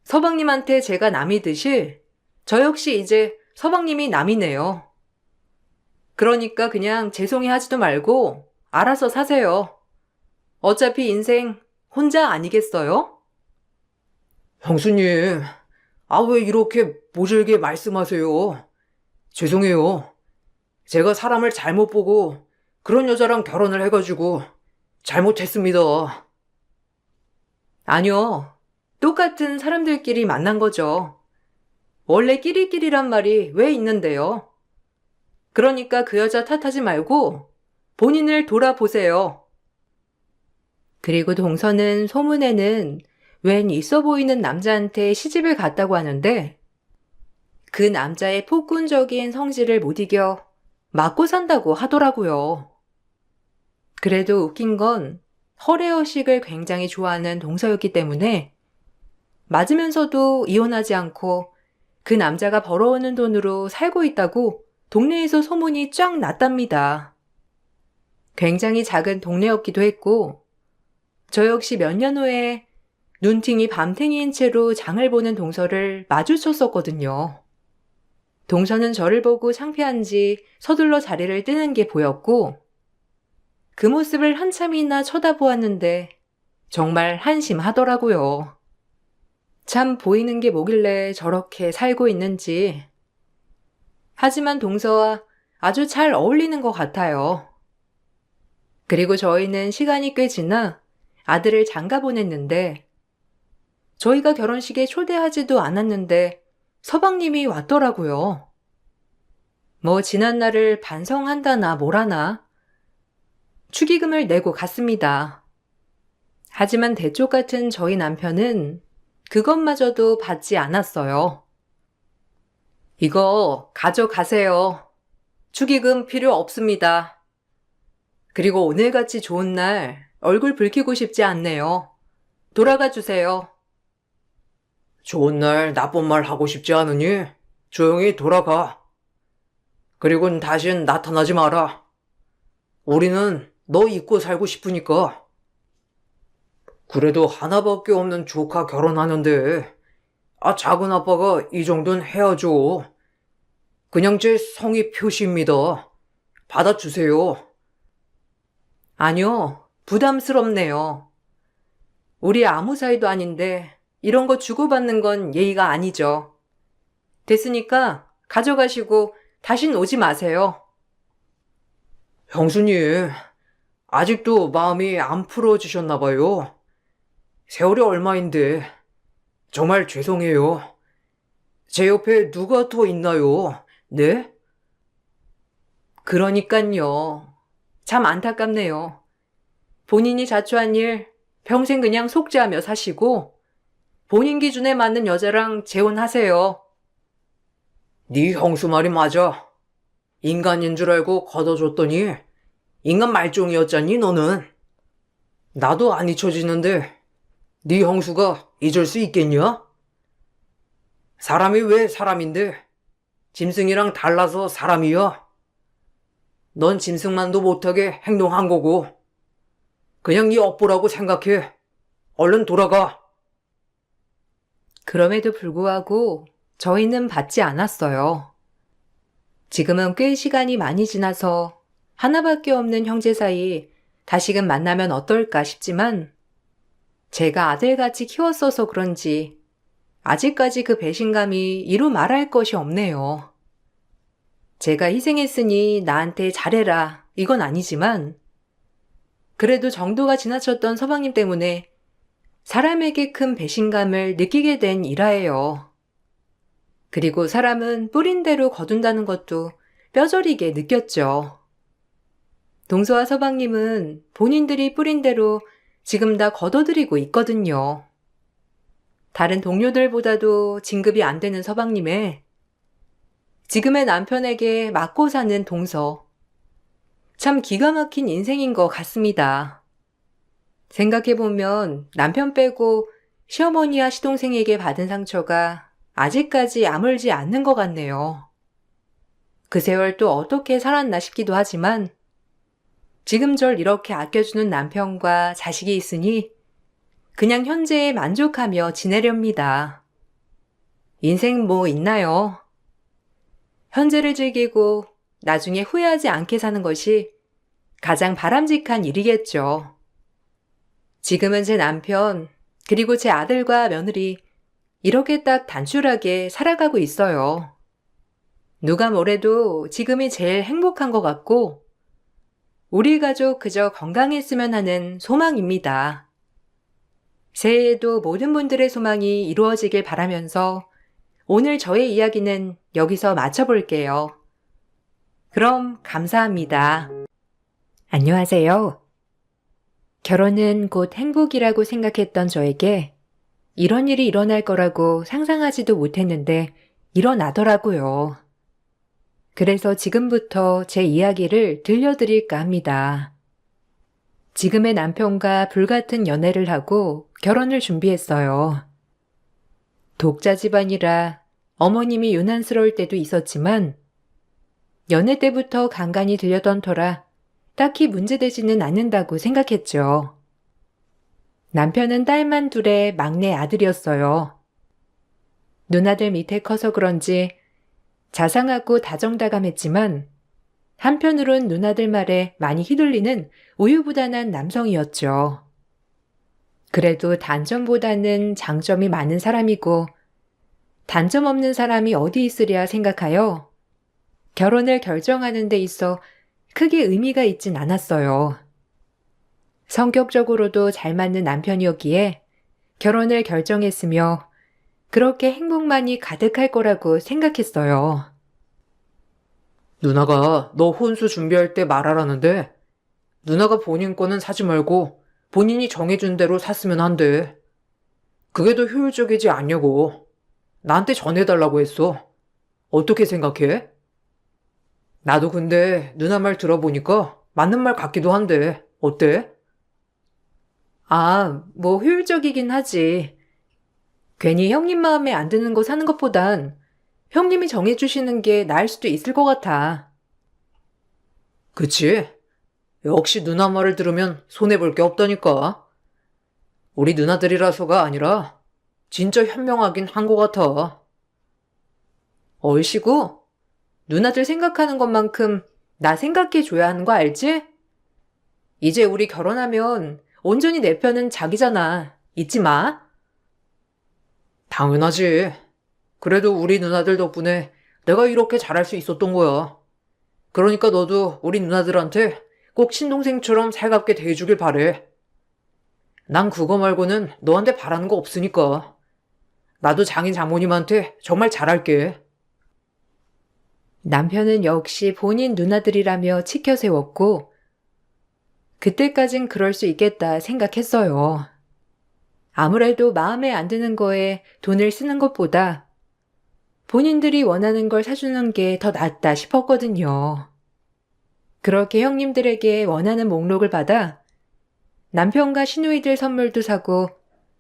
서방님한테 제가 남이듯이 저 역시 이제 서방님이 남이네요. 그러니까 그냥 죄송해 하지도 말고 알아서 사세요. 어차피 인생 혼자 아니겠어요? 형수님, 왜 이렇게 모질게 말씀하세요? 죄송해요. 제가 사람을 잘못 보고 그런 여자랑 결혼을 해가지고 잘못했습니다. 아니요. 똑같은 사람들끼리 만난 거죠. 원래 끼리끼리란 말이 왜 있는데요? 그러니까 그 여자 탓하지 말고 본인을 돌아보세요. 그리고 동서는 소문에는 웬 있어 보이는 남자한테 시집을 갔다고 하는데 그 남자의 폭군적인 성질을 못 이겨 맞고 산다고 하더라고요. 그래도 웃긴 건 허례허식을 굉장히 좋아하는 동서였기 때문에 맞으면서도 이혼하지 않고 그 남자가 벌어오는 돈으로 살고 있다고 동네에서 소문이 쫙 났답니다. 굉장히 작은 동네였기도 했고 저 역시 몇 년 후에 눈팅이 밤탱이인 채로 장을 보는 동서를 마주쳤었거든요. 동서는 저를 보고 창피한지 서둘러 자리를 뜨는 게 보였고 그 모습을 한참이나 쳐다보았는데 정말 한심하더라고요. 참 보이는 게 뭐길래 저렇게 살고 있는지. 하지만 동서와 아주 잘 어울리는 것 같아요. 그리고 저희는 시간이 꽤 지나 아들을 장가 보냈는데 저희가 결혼식에 초대하지도 않았는데 서방님이 왔더라고요. 뭐 지난 날을 반성한다나 뭐라나 축의금을 내고 갔습니다. 하지만 대쪽 같은 저희 남편은 그것마저도 받지 않았어요. 이거 가져가세요. 축의금 필요 없습니다. 그리고 오늘같이 좋은 날 얼굴 붉히고 싶지 않네요. 돌아가 주세요. 좋은 날 나쁜 말 하고 싶지 않으니 조용히 돌아가. 그리고는 다신 나타나지 마라. 우리는 너 잊고 살고 싶으니까. 그래도 하나밖에 없는 조카 결혼하는데 작은 아빠가 이 정도는 해야죠. 그냥 제 성의 표시입니다. 받아주세요. 아니요, 부담스럽네요. 우리 아무 사이도 아닌데 이런 거 주고받는 건 예의가 아니죠. 됐으니까 가져가시고 다신 오지 마세요. 형수님, 아직도 마음이 안 풀어지셨나 봐요. 세월이 얼마인데 정말 죄송해요. 제 옆에 누가 더 있나요? 네? 그러니깐요. 참 안타깝네요. 본인이 자초한 일 평생 그냥 속죄하며 사시고 본인 기준에 맞는 여자랑 재혼하세요. 네 형수 말이 맞아. 인간인 줄 알고 걷어줬더니 인간 말종이었잖니 너는. 나도 안 잊혀지는데 네 형수가 잊을 수 있겠냐? 사람이 왜 사람인데 짐승이랑 달라서 사람이야. 넌 짐승만도 못하게 행동한 거고 그냥 네 업보라고 생각해. 얼른 돌아가. 그럼에도 불구하고 저희는 받지 않았어요. 지금은 꽤 시간이 많이 지나서 하나밖에 없는 형제 사이 다시금 만나면 어떨까 싶지만 제가 아들같이 키웠어서 그런지 아직까지 그 배신감이 이루 말할 것이 없네요. 제가 희생했으니 나한테 잘해라 이건 아니지만 그래도 정도가 지나쳤던 서방님 때문에 사람에게 큰 배신감을 느끼게 된 일화예요. 그리고 사람은 뿌린 대로 거둔다는 것도 뼈저리게 느꼈죠. 동서와 서방님은 본인들이 뿌린 대로 지금 다 거둬들이고 있거든요. 다른 동료들보다도 진급이 안 되는 서방님의 지금의 남편에게 맞고 사는 동서. 참 기가 막힌 인생인 것 같습니다. 생각해보면 남편 빼고 시어머니와 시동생에게 받은 상처가 아직까지 아물지 않는 것 같네요. 그 세월 또 어떻게 살았나 싶기도 하지만 지금 절 이렇게 아껴주는 남편과 자식이 있으니 그냥 현재에 만족하며 지내렵니다. 인생 뭐 있나요? 현재를 즐기고 나중에 후회하지 않게 사는 것이 가장 바람직한 일이겠죠. 지금은 제 남편, 그리고 제 아들과 며느리 이렇게 딱 단출하게 살아가고 있어요. 누가 뭐래도 지금이 제일 행복한 것 같고, 우리 가족 그저 건강했으면 하는 소망입니다. 새해에도 모든 분들의 소망이 이루어지길 바라면서 오늘 저의 이야기는 여기서 마쳐볼게요. 그럼 감사합니다. 안녕하세요. 결혼은 곧 행복이라고 생각했던 저에게 이런 일이 일어날 거라고 상상하지도 못했는데 일어나더라고요. 그래서 지금부터 제 이야기를 들려드릴까 합니다. 지금의 남편과 불같은 연애를 하고 결혼을 준비했어요. 독자 집안이라 어머님이 유난스러울 때도 있었지만 연애 때부터 간간히 들려던 터라 딱히 문제되지는 않는다고 생각했죠. 남편은 딸만 둘의 막내 아들이었어요. 누나들 밑에 커서 그런지 자상하고 다정다감했지만 한편으론 누나들 말에 많이 휘둘리는 우유부단한 남성이었죠. 그래도 단점보다는 장점이 많은 사람이고 단점 없는 사람이 어디 있으랴 생각하여 결혼을 결정하는 데 있어 크게 의미가 있진 않았어요. 성격적으로도 잘 맞는 남편이었기에 결혼을 결정했으며 그렇게 행복만이 가득할 거라고 생각했어요. 누나가 너 혼수 준비할 때 말하라는데 누나가 본인 거는 사지 말고 본인이 정해준 대로 샀으면 한대. 그게 더 효율적이지 않냐고. 나한테 전해달라고 했어. 어떻게 생각해? 나도 근데 누나 말 들어보니까 맞는 말 같기도 한데 어때? 뭐 효율적이긴 하지. 괜히 형님 마음에 안 드는 거 사는 것보단 형님이 정해주시는 게 나을 수도 있을 것 같아. 그치? 역시 누나 말을 들으면 손해볼 게 없다니까. 우리 누나들이라서가 아니라 진짜 현명하긴 한 것 같아. 얼씨구? 누나들 생각하는 것만큼 나 생각해줘야 하는 거 알지? 이제 우리 결혼하면 온전히 내 편은 자기잖아. 잊지 마. 당연하지. 그래도 우리 누나들 덕분에 내가 이렇게 잘할 수 있었던 거야. 그러니까 너도 우리 누나들한테 꼭 친동생처럼 살갑게 대해주길 바래. 난 그거 말고는 너한테 바라는 거 없으니까. 나도 장인 장모님한테 정말 잘할게. 남편은 역시 본인 누나들이라며 치켜 세웠고 그때까진 그럴 수 있겠다 생각했어요. 아무래도 마음에 안 드는 거에 돈을 쓰는 것보다 본인들이 원하는 걸 사주는 게 더 낫다 싶었거든요. 그렇게 형님들에게 원하는 목록을 받아 남편과 시누이들 선물도 사고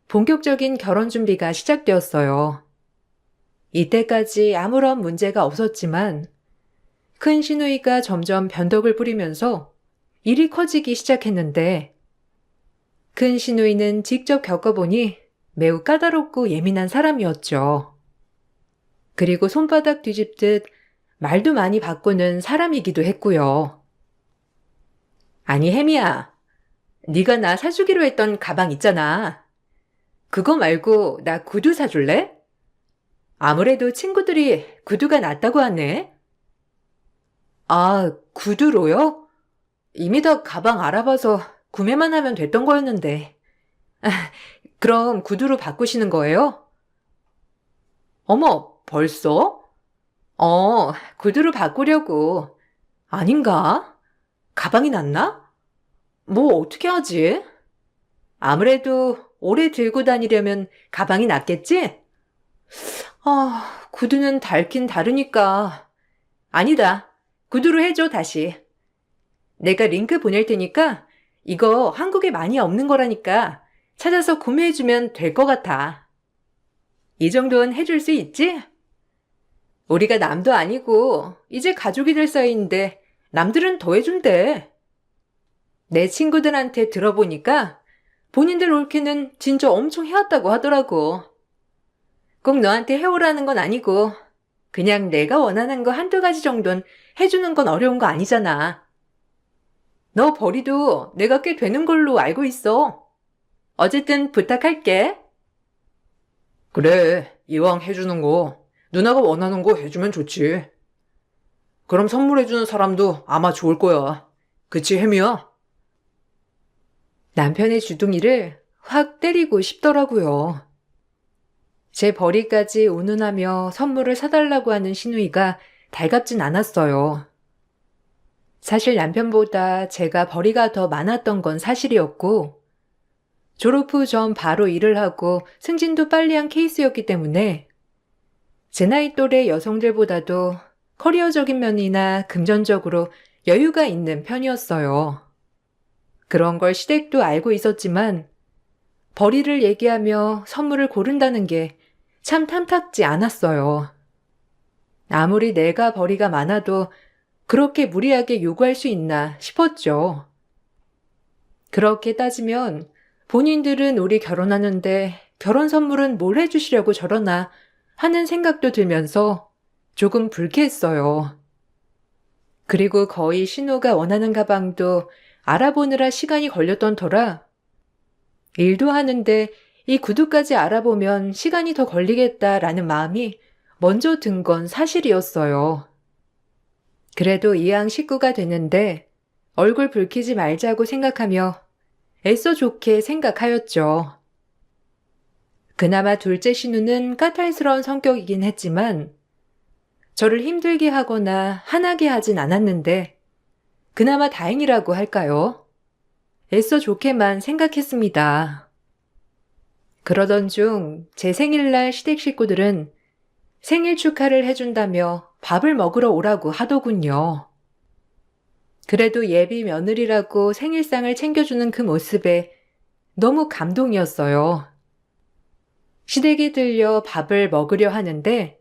본격적인 결혼 준비가 시작되었어요. 이때까지 아무런 문제가 없었지만 큰 시누이가 점점 변덕을 부리면서 일이 커지기 시작했는데 큰 시누이는 직접 겪어보니 매우 까다롭고 예민한 사람이었죠. 그리고 손바닥 뒤집듯 말도 많이 바꾸는 사람이기도 했고요. 아니 혜미야, 네가 나 사주기로 했던 가방 있잖아. 그거 말고 나 구두 사줄래? 아무래도 친구들이 구두가 낫다고 하네. 구두로요? 이미 다 가방 알아봐서 구매만 하면 됐던 거였는데. 그럼 구두로 바꾸시는 거예요? 어머, 벌써? 구두로 바꾸려고. 아닌가? 가방이 낫나? 뭐 어떻게 하지? 아무래도 오래 들고 다니려면 가방이 낫겠지? 구두는 닳긴 다르니까. 아니다. 구두로 해줘, 다시. 내가 링크 보낼 테니까 이거 한국에 많이 없는 거라니까 찾아서 구매해주면 될 것 같아. 이 정도는 해줄 수 있지? 우리가 남도 아니고 이제 가족이 될 사이인데 남들은 더 해준대. 내 친구들한테 들어보니까 본인들 올케는 진짜 엄청 해왔다고 하더라고. 꼭 너한테 해오라는 건 아니고 그냥 내가 원하는 거 한두 가지 정도는 해주는 건 어려운 거 아니잖아. 너 벌이도 내가 꽤 되는 걸로 알고 있어. 어쨌든 부탁할게. 그래, 이왕 해주는 거 누나가 원하는 거 해주면 좋지. 그럼 선물해주는 사람도 아마 좋을 거야. 그치, 혜미야? 남편의 주둥이를 확 때리고 싶더라고요. 제 벌이까지 운운하며 선물을 사달라고 하는 시누이가 달갑진 않았어요. 사실 남편보다 제가 벌이가 더 많았던 건 사실이었고, 졸업 후 전 바로 일을 하고 승진도 빨리 한 케이스였기 때문에 제 나이 또래 여성들보다도 커리어적인 면이나 금전적으로 여유가 있는 편이었어요. 그런 걸 시댁도 알고 있었지만 벌이를 얘기하며 선물을 고른다는 게 참 탐탁지 않았어요. 아무리 내가 벌이가 많아도 그렇게 무리하게 요구할 수 있나 싶었죠. 그렇게 따지면 본인들은 우리 결혼하는데 결혼 선물은 뭘 해주시려고 저러나 하는 생각도 들면서 조금 불쾌했어요. 그리고 거의 신우가 원하는 가방도 알아보느라 시간이 걸렸던 터라 일도 하는데 이 구두까지 알아보면 시간이 더 걸리겠다라는 마음이 먼저 든 건 사실이었어요. 그래도 이왕 식구가 되는데 얼굴 붉히지 말자고 생각하며 애써 좋게 생각하였죠. 그나마 둘째 신우는 까탈스러운 성격이긴 했지만 저를 힘들게 하거나 화나게 하진 않았는데 그나마 다행이라고 할까요? 애써 좋게만 생각했습니다. 그러던 중 제 생일날 시댁 식구들은 생일 축하를 해준다며 밥을 먹으러 오라고 하더군요. 그래도 예비 며느리라고 생일상을 챙겨주는 그 모습에 너무 감동이었어요. 시댁에 들려 밥을 먹으려 하는데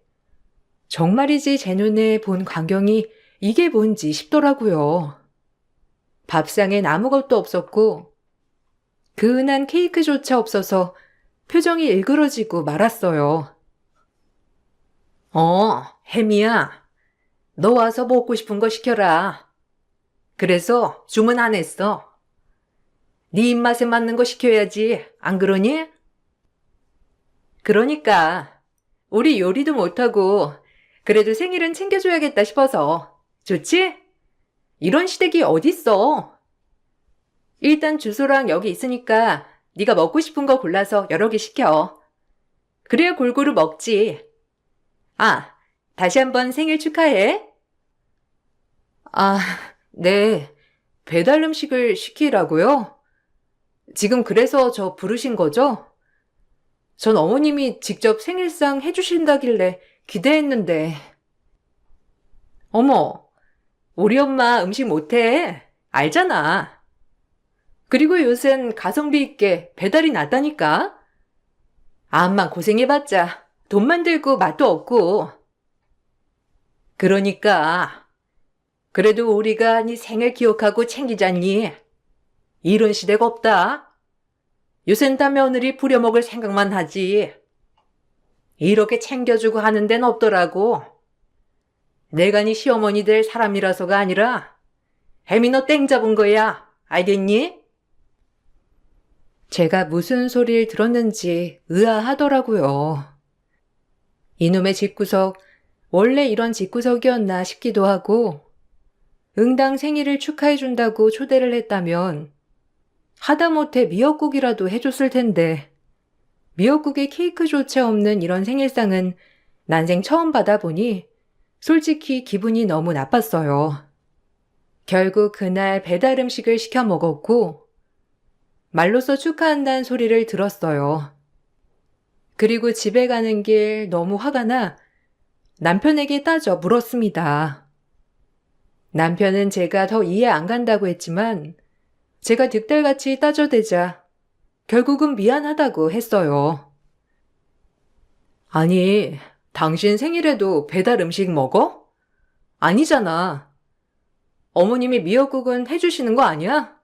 정말이지 제 눈에 본 광경이 이게 뭔지 싶더라고요. 밥상엔 아무것도 없었고 그 은한 케이크조차 없어서 표정이 일그러지고 말았어요. 혜미야. 너 와서 먹고 싶은 거 시켜라. 그래서 주문 안 했어. 네 입맛에 맞는 거 시켜야지. 안 그러니? 그러니까 우리 요리도 못하고 그래도 생일은 챙겨줘야겠다 싶어서. 좋지? 이런 시댁이 어딨어. 일단 주소랑 여기 있으니까 네가 먹고 싶은 거 골라서 여러 개 시켜. 그래야 골고루 먹지. 아, 다시 한번 생일 축하해. 아, 네. 배달 음식을 시키라고요? 지금 그래서 저 부르신 거죠? 전 어머님이 직접 생일상 해주신다길래 기대했는데. 어머, 우리 엄마 음식 못해. 알잖아. 그리고 요샌 가성비 있게 배달이 낫다니까. 암만 고생해봤자 돈만 들고 맛도 없고. 그러니까 그래도 우리가 네 생일 기억하고 챙기자니. 이런 시대가 없다. 요샌 다 며느리 부려먹을 생각만 하지. 이렇게 챙겨주고 하는 데는 없더라고. 내가 네 시어머니 될 사람이라서가 아니라 혜미 너 땡 잡은 거야. 알겠니? 제가 무슨 소리를 들었는지 의아하더라고요. 이놈의 집구석, 원래 이런 집구석이었나 싶기도 하고, 응당 생일을 축하해준다고 초대를 했다면, 하다못해 미역국이라도 해줬을 텐데, 미역국에 케이크조차 없는 이런 생일상은 난생 처음 받아보니, 솔직히 기분이 너무 나빴어요. 결국 그날 배달 음식을 시켜 먹었고, 말로써 축하한다는 소리를 들었어요. 그리고 집에 가는 길 너무 화가 나 남편에게 따져 물었습니다. 남편은 제가 더 이해 안 간다고 했지만 제가 득달같이 따져대자 결국은 미안하다고 했어요. 아니, 당신 생일에도 배달 음식 먹어? 아니잖아. 어머님이 미역국은 해주시는 거 아니야?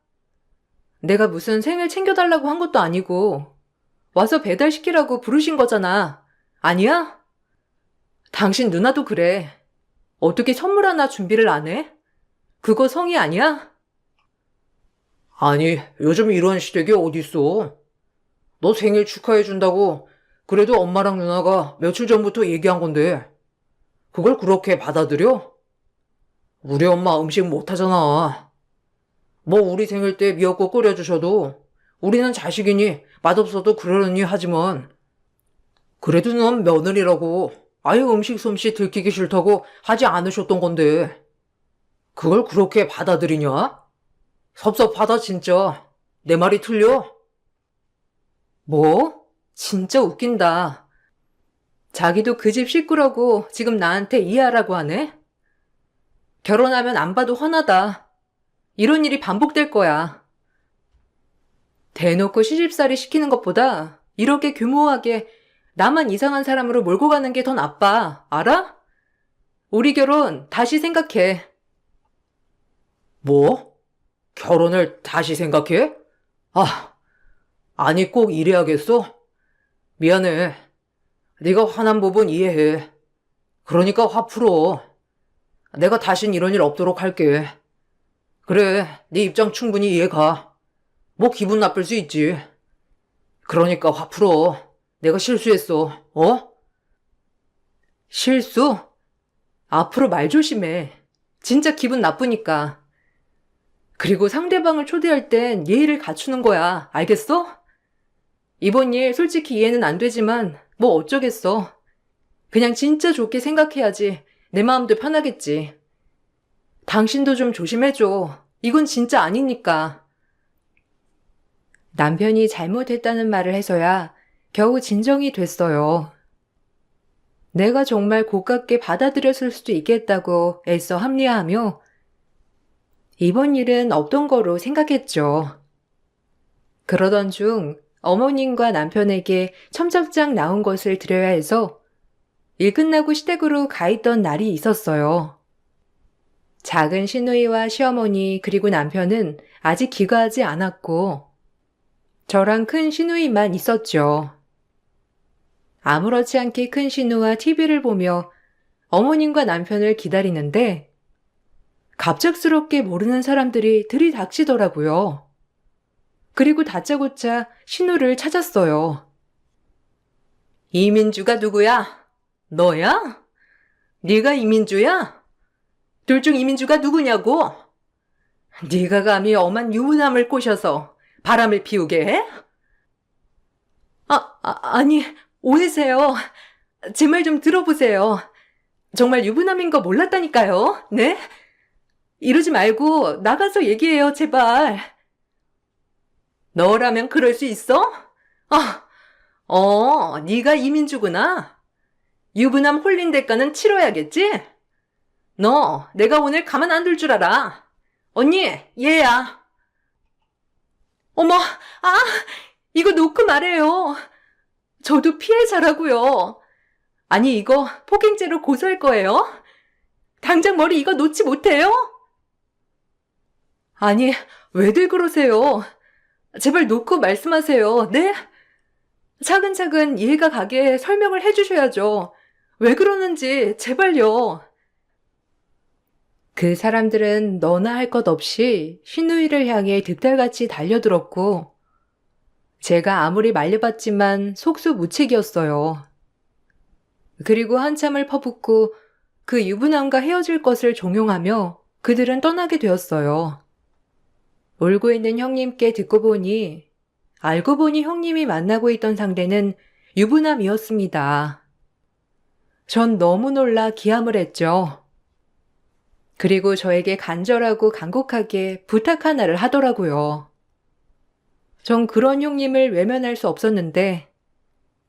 내가 무슨 생일 챙겨달라고 한 것도 아니고 와서 배달시키라고 부르신 거잖아. 아니야? 당신 누나도 그래. 어떻게 선물 하나 준비를 안 해? 그거 성의 아니야? 아니, 요즘 이런 시댁이 어딨어. 너 생일 축하해준다고 그래도 엄마랑 누나가 며칠 전부터 얘기한 건데 그걸 그렇게 받아들여? 우리 엄마 음식 못하잖아. 뭐 우리 생일 때 미역국 끓여주셔도 우리는 자식이니 맛없어도 그러려니 하지만 그래도 넌 며느리라고 아예 음식 솜씨 들키기 싫다고 하지 않으셨던 건데 그걸 그렇게 받아들이냐? 섭섭하다 진짜. 내 말이 틀려? 뭐? 진짜 웃긴다. 자기도 그 집 식구라고 지금 나한테 이해하라고 하네? 결혼하면 안 봐도 화나다. 이런 일이 반복될 거야. 대놓고 시집살이 시키는 것보다 이렇게 교모하게 나만 이상한 사람으로 몰고 가는 게 더 나빠. 알아? 우리 결혼 다시 생각해. 뭐? 결혼을 다시 생각해? 아니 꼭 이래야겠어? 미안해. 네가 화난 부분 이해해. 그러니까 화 풀어. 내가 다신 이런 일 없도록 할게. 그래, 네 입장 충분히 이해가. 뭐 기분 나쁠 수 있지. 그러니까 화 풀어. 내가 실수했어. 어? 실수? 앞으로 말 조심해. 진짜 기분 나쁘니까. 그리고 상대방을 초대할 땐 예의를 갖추는 거야. 알겠어? 이번 일 솔직히 이해는 안 되지만 뭐 어쩌겠어. 그냥 진짜 좋게 생각해야지 내 마음도 편하겠지. 당신도 좀 조심해줘. 이건 진짜 아니니까. 남편이 잘못했다는 말을 해서야 겨우 진정이 됐어요. 내가 정말 고깝게 받아들였을 수도 있겠다고 애써 합리화하며 이번 일은 없던 거로 생각했죠. 그러던 중 어머님과 남편에게 첨첩장 나온 것을 드려야 해서 일 끝나고 시댁으로 가 있던 날이 있었어요. 작은 시누이와 시어머니 그리고 남편은 아직 귀가하지 않았고 저랑 큰 시누이만 있었죠. 아무렇지 않게 큰 시누와 TV를 보며 어머님과 남편을 기다리는데 갑작스럽게 모르는 사람들이 들이닥치더라고요. 그리고 다짜고짜 신우를 찾았어요. 이민주가 누구야? 너야? 네가 이민주야? 둘 중 이민주가 누구냐고? 네가 감히 엄한 유부남을 꼬셔서 바람을 피우게 해? 아니, 오해세요. 제 말 좀 들어보세요. 정말 유부남인 거 몰랐다니까요. 네? 이러지 말고 나가서 얘기해요, 제발. 너라면 그럴 수 있어? 네가 이민주구나. 유부남 홀린 대가는 치러야겠지? 너 내가 오늘 가만 안 둘 줄 알아. 언니, 얘야. 어머, 이거 놓고 말해요. 저도 피해자라고요. 아니, 이거 폭행죄로 고소할 거예요? 당장 머리 이거 놓지 못해요? 아니, 왜들 그러세요? 제발 놓고 말씀하세요. 네? 차근차근 이해가 가게 설명을 해주셔야죠. 왜 그러는지 제발요. 그 사람들은 너나 할 것 없이 신우이를 향해 득달같이 달려들었고 제가 아무리 말려봤지만 속수무책이었어요. 그리고 한참을 퍼붓고 그 유부남과 헤어질 것을 종용하며 그들은 떠나게 되었어요. 울고 있는 형님께 듣고 보니 알고 보니 형님이 만나고 있던 상대는 유부남이었습니다. 전 너무 놀라 기함을 했죠. 그리고 저에게 간절하고 간곡하게 부탁 하나를 하더라고요. 전 그런 형님을 외면할 수 없었는데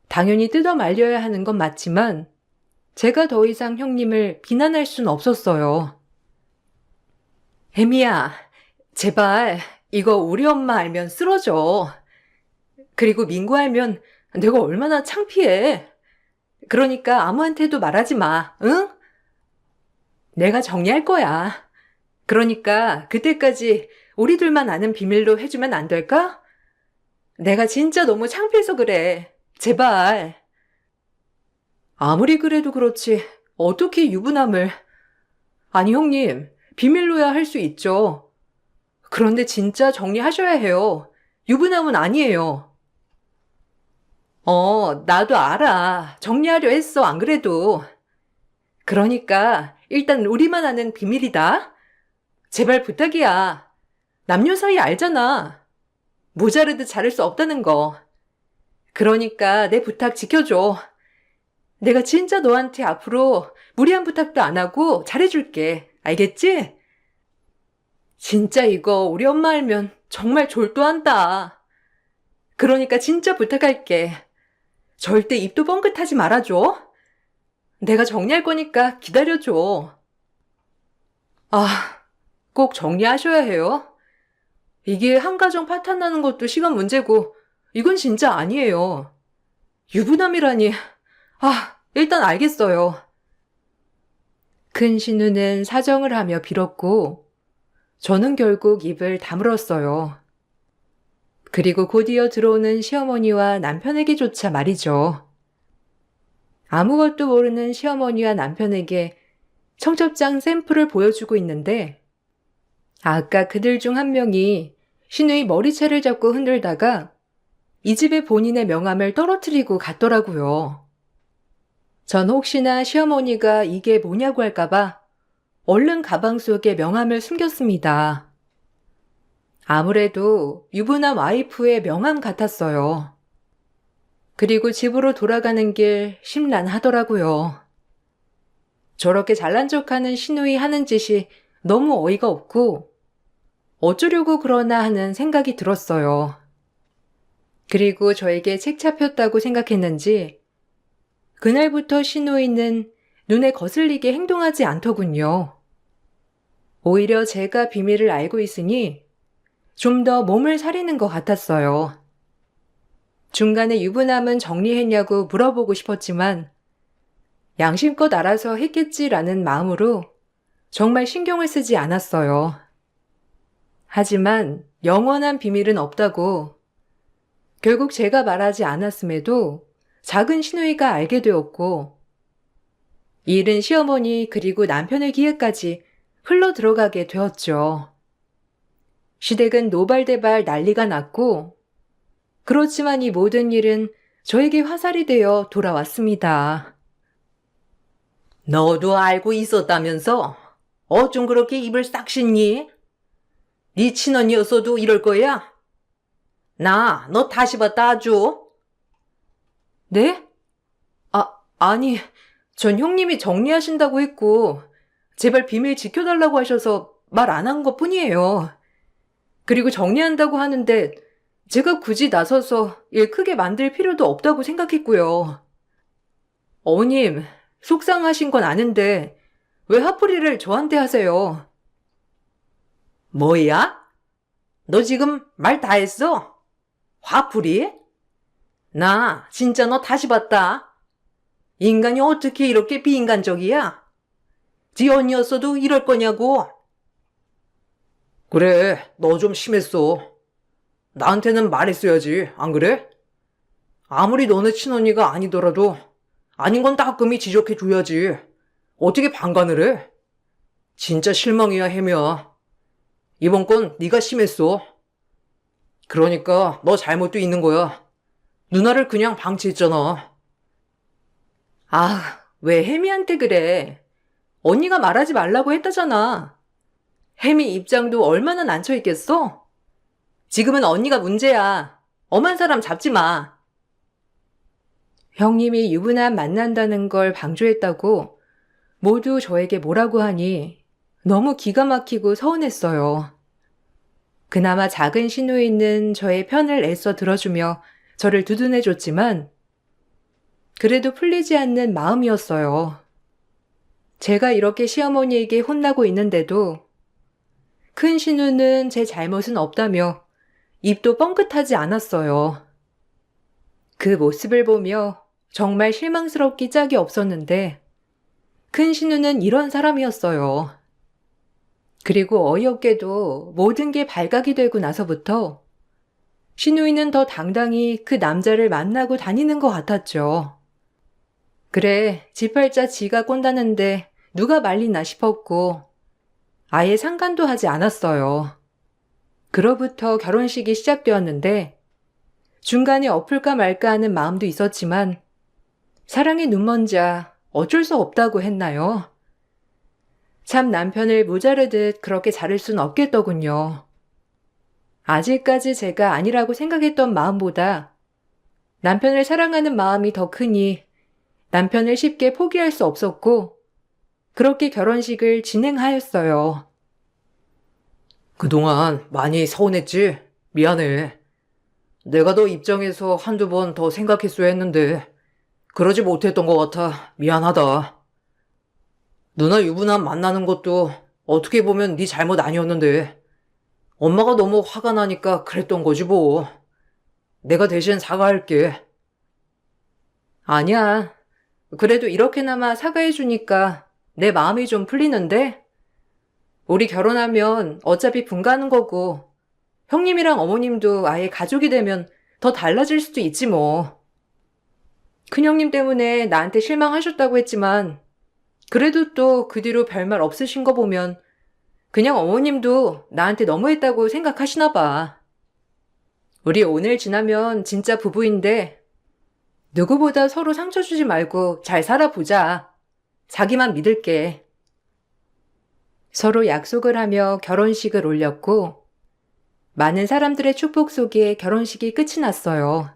당연히 뜯어 말려야 하는 건 맞지만 제가 더 이상 형님을 비난할 수는 없었어요. 혜미야, 제발 이거 우리 엄마 알면 쓰러져. 그리고 민구 알면 내가 얼마나 창피해. 그러니까 아무한테도 말하지 마, 응? 내가 정리할 거야. 그러니까 그때까지 우리 둘만 아는 비밀로 해주면 안 될까? 내가 진짜 너무 창피해서 그래. 제발. 아무리 그래도 그렇지 어떻게 유부남을. 아니 형님, 비밀로야 할 수 있죠. 그런데 진짜 정리하셔야 해요. 유부남은 아니에요. 나도 알아. 정리하려 했어, 안 그래도. 그러니까 일단 우리만 아는 비밀이다. 제발 부탁이야. 남녀 사이 알잖아. 모자르듯 자를 수 없다는 거. 그러니까 내 부탁 지켜줘. 내가 진짜 너한테 앞으로 무리한 부탁도 안 하고 잘해줄게. 알겠지? 진짜 이거 우리 엄마 알면 정말 졸도한다. 그러니까 진짜 부탁할게. 절대 입도 뻥끗하지 말아줘. 내가 정리할 거니까 기다려줘. 아, 꼭 정리하셔야 해요. 이게 한 가정 파탄 나는 것도 시간 문제고 이건 진짜 아니에요. 유부남이라니. 일단 알겠어요. 큰 신우는 사정을 하며 빌었고 저는 결국 입을 다물었어요. 그리고 곧이어 들어오는 시어머니와 남편에게조차 말이죠. 아무것도 모르는 시어머니와 남편에게 청첩장 샘플을 보여주고 있는데 아까 그들 중 한 명이 신우의 머리채를 잡고 흔들다가 이 집의 본인의 명함을 떨어뜨리고 갔더라고요. 전 혹시나 시어머니가 이게 뭐냐고 할까봐 얼른 가방 속에 명함을 숨겼습니다. 아무래도 유부남 와이프의 명함 같았어요. 그리고 집으로 돌아가는 길 심란하더라고요. 저렇게 잘난 척하는 시누이 하는 짓이 너무 어이가 없고 어쩌려고 그러나 하는 생각이 들었어요. 그리고 저에게 책 잡혔다고 생각했는지 그날부터 시누이는 눈에 거슬리게 행동하지 않더군요. 오히려 제가 비밀을 알고 있으니 좀 더 몸을 사리는 것 같았어요. 중간에 유부남은 정리했냐고 물어보고 싶었지만 양심껏 알아서 했겠지라는 마음으로 정말 신경을 쓰지 않았어요. 하지만 영원한 비밀은 없다고 결국 제가 말하지 않았음에도 작은 시누이가 알게 되었고 일은 시어머니 그리고 남편의 귀에까지 흘러 들어가게 되었죠. 시댁은 노발대발 난리가 났고 그렇지만 이 모든 일은 저에게 화살이 되어 돌아왔습니다. 너도 알고 있었다면서? 어쩜 그렇게 입을 싹 씻니? 네 친언니였어도 이럴 거야? 너 다시 봤다 아주. 네? 아니, 전 형님이 정리하신다고 했고 제발 비밀 지켜달라고 하셔서 말 안 한 것 뿐이에요. 그리고 정리한다고 하는데 제가 굳이 나서서 일 크게 만들 필요도 없다고 생각했고요. 어머님, 속상하신 건 아는데 왜 화풀이를 저한테 하세요? 뭐야? 너 지금 말 다 했어? 화풀이? 나 진짜 너 다시 봤다. 인간이 어떻게 이렇게 비인간적이야? 지 언니였어도 이럴 거냐고. 그래, 너 좀 심했어. 나한테는 말했어야지, 안 그래? 아무리 너네 친언니가 아니더라도 아닌 건 따끔히 지적해줘야지. 어떻게 방관을 해? 진짜 실망이야, 혜미야. 이번 건 네가 심했어. 그러니까 너 잘못도 있는 거야. 누나를 그냥 방치했잖아. 왜 혜미한테 그래? 언니가 말하지 말라고 했다잖아. 혜미 입장도 얼마나 난처 있겠어? 지금은 언니가 문제야. 엄한 사람 잡지 마. 형님이 유부남 만난다는 걸 방조했다고 모두 저에게 뭐라고 하니 너무 기가 막히고 서운했어요. 그나마 작은 시누이는 저의 편을 애써 들어주며 저를 두둔해줬지만 그래도 풀리지 않는 마음이었어요. 제가 이렇게 시어머니에게 혼나고 있는데도 큰 시누는 제 잘못은 없다며 입도 뻥끗하지 않았어요. 그 모습을 보며 정말 실망스럽기 짝이 없었는데 큰 시누는 이런 사람이었어요. 그리고 어이없게도 모든 게 발각이 되고 나서부터 시누이는 더 당당히 그 남자를 만나고 다니는 것 같았죠. 그래, 지팔자 지가 꼰다는데 누가 말리나 싶었고 아예 상관도 하지 않았어요. 그로부터 결혼식이 시작되었는데 중간에 엎을까 말까 하는 마음도 있었지만 사랑의 눈먼자 어쩔 수 없다고 했나요? 참 남편을 모자르듯 그렇게 자를 순 없겠더군요. 아직까지 제가 아니라고 생각했던 마음보다 남편을 사랑하는 마음이 더 크니 남편을 쉽게 포기할 수 없었고 그렇게 결혼식을 진행하였어요. 그동안 많이 서운했지? 미안해. 내가 너 입장에서 한두 번 더 생각했어야 했는데 그러지 못했던 것 같아. 미안하다. 누나 유부남 만나는 것도 어떻게 보면 네 잘못 아니었는데 엄마가 너무 화가 나니까 그랬던 거지 뭐. 내가 대신 사과할게. 아니야. 그래도 이렇게나마 사과해주니까 내 마음이 좀 풀리는데? 우리 결혼하면 어차피 분가는 거고 형님이랑 어머님도 아예 가족이 되면 더 달라질 수도 있지 뭐. 큰형님 때문에 나한테 실망하셨다고 했지만 그래도 또 그 뒤로 별말 없으신 거 보면 그냥 어머님도 나한테 너무했다고 생각하시나 봐. 우리 오늘 지나면 진짜 부부인데 누구보다 서로 상처 주지 말고 잘 살아보자. 자기만 믿을게. 서로 약속을 하며 결혼식을 올렸고 많은 사람들의 축복 속에 결혼식이 끝이 났어요.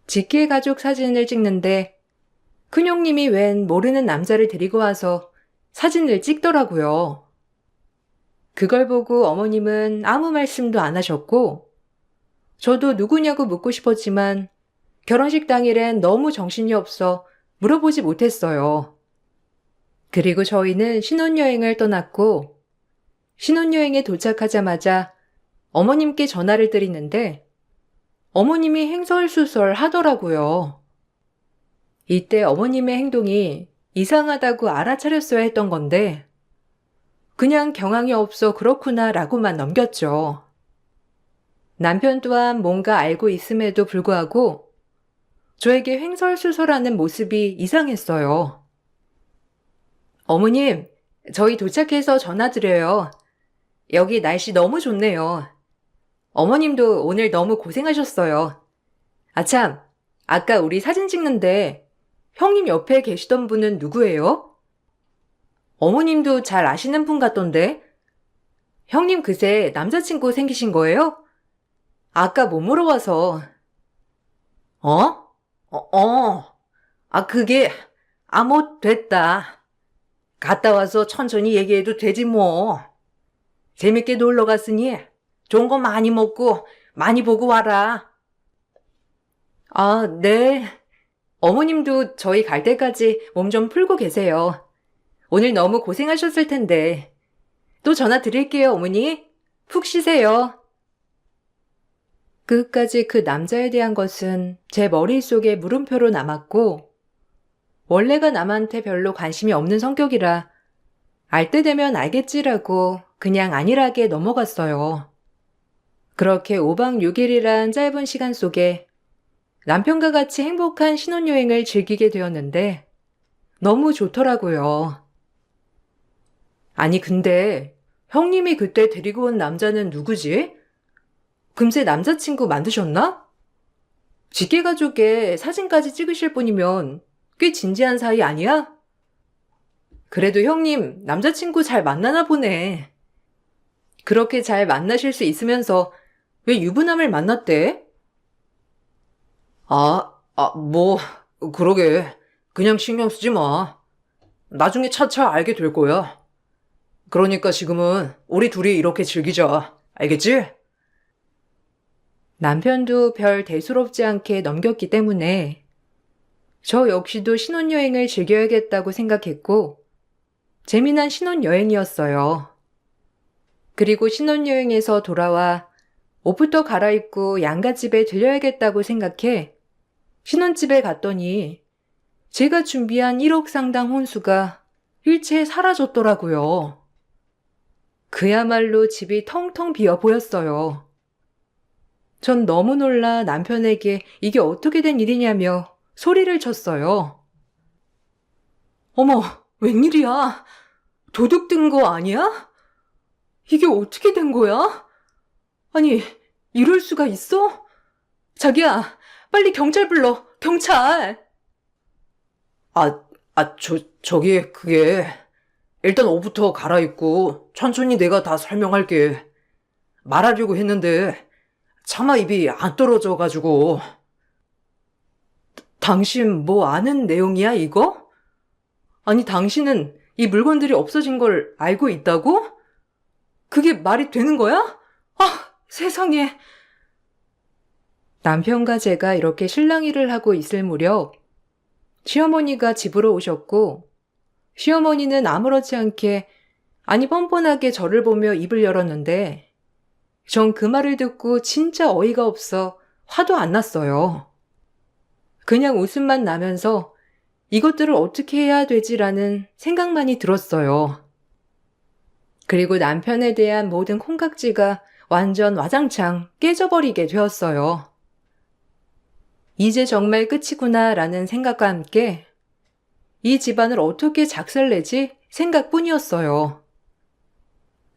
직계 가족 사진을 찍는데 큰형님이 웬 모르는 남자를 데리고 와서 사진을 찍더라고요. 그걸 보고 어머님은 아무 말씀도 안 하셨고 저도 누구냐고 묻고 싶었지만 결혼식 당일엔 너무 정신이 없어 물어보지 못했어요. 그리고 저희는 신혼여행을 떠났고 신혼여행에 도착하자마자 어머님께 전화를 드리는데 어머님이 행설수설 하더라고요. 이때 어머님의 행동이 이상하다고 알아차렸어야 했던 건데 그냥 경황이 없어 그렇구나 라고만 넘겼죠. 남편 또한 뭔가 알고 있음에도 불구하고 저에게 횡설수설하는 모습이 이상했어요. 어머님, 저희 도착해서 전화드려요. 여기 날씨 너무 좋네요. 어머님도 오늘 너무 고생하셨어요. 아참, 아까 우리 사진 찍는데 형님 옆에 계시던 분은 누구예요? 어머님도 잘 아시는 분 같던데? 형님 그새 남자친구 생기신 거예요? 아까 못 물어봐서. 어? 그게 못 됐다. 갔다 와서 천천히 얘기해도 되지 뭐. 재밌게 놀러 갔으니 좋은 거 많이 먹고 많이 보고 와라. 아, 네. 어머님도 저희 갈 때까지 몸 좀 풀고 계세요. 오늘 너무 고생하셨을 텐데. 또 전화 드릴게요, 어머니. 푹 쉬세요. 끝까지 그 남자에 대한 것은 제 머릿속에 물음표로 남았고, 원래가 남한테 별로 관심이 없는 성격이라 알 때 되면 알겠지라고 그냥 안일하게 넘어갔어요. 그렇게 5박 6일이란 짧은 시간 속에 남편과 같이 행복한 신혼여행을 즐기게 되었는데 너무 좋더라고요. 아니 근데 형님이 그때 데리고 온 남자는 누구지? 금세 남자친구 만드셨나? 직계가족에 사진까지 찍으실 분이면 꽤 진지한 사이 아니야? 그래도 형님 남자친구 잘 만나나 보네. 그렇게 잘 만나실 수 있으면서 왜 유부남을 만났대? 그러게. 그냥 신경 쓰지 마. 나중에 차차 알게 될 거야. 그러니까 지금은 우리 둘이 이렇게 즐기자. 알겠지? 남편도 별 대수롭지 않게 넘겼기 때문에 저 역시도 신혼여행을 즐겨야겠다고 생각했고 재미난 신혼여행이었어요. 그리고 신혼여행에서 돌아와 옷부터 갈아입고 양갓집에 들려야겠다고 생각해 신혼집에 갔더니 제가 준비한 1억 상당 혼수가 일체에 사라졌더라고요. 그야말로 집이 텅텅 비어 보였어요. 전 너무 놀라 남편에게 이게 어떻게 된 일이냐며 소리를 쳤어요. 어머, 웬일이야? 도둑 든 거 아니야? 이게 어떻게 된 거야? 아니, 이럴 수가 있어? 자기야, 빨리 경찰 불러, 경찰! 저기, 그게, 일단 옷부터 갈아입고, 천천히 내가 다 설명할게. 말하려고 했는데, 차마 입이 안 떨어져가지고. 당신 뭐 아는 내용이야, 이거? 아니, 당신은 이 물건들이 없어진 걸 알고 있다고? 그게 말이 되는 거야? 아, 세상에. 남편과 제가 이렇게 실랑이를 하고 있을 무렵 시어머니가 집으로 오셨고 시어머니는 아무렇지 않게 아니 뻔뻔하게 저를 보며 입을 열었는데 전 그 말을 듣고 진짜 어이가 없어 화도 안 났어요. 그냥 웃음만 나면서 이것들을 어떻게 해야 되지라는 생각만이 들었어요. 그리고 남편에 대한 모든 콩깍지가 완전 와장창 깨져버리게 되었어요. 이제 정말 끝이구나 라는 생각과 함께 이 집안을 어떻게 작살내지 생각뿐이었어요.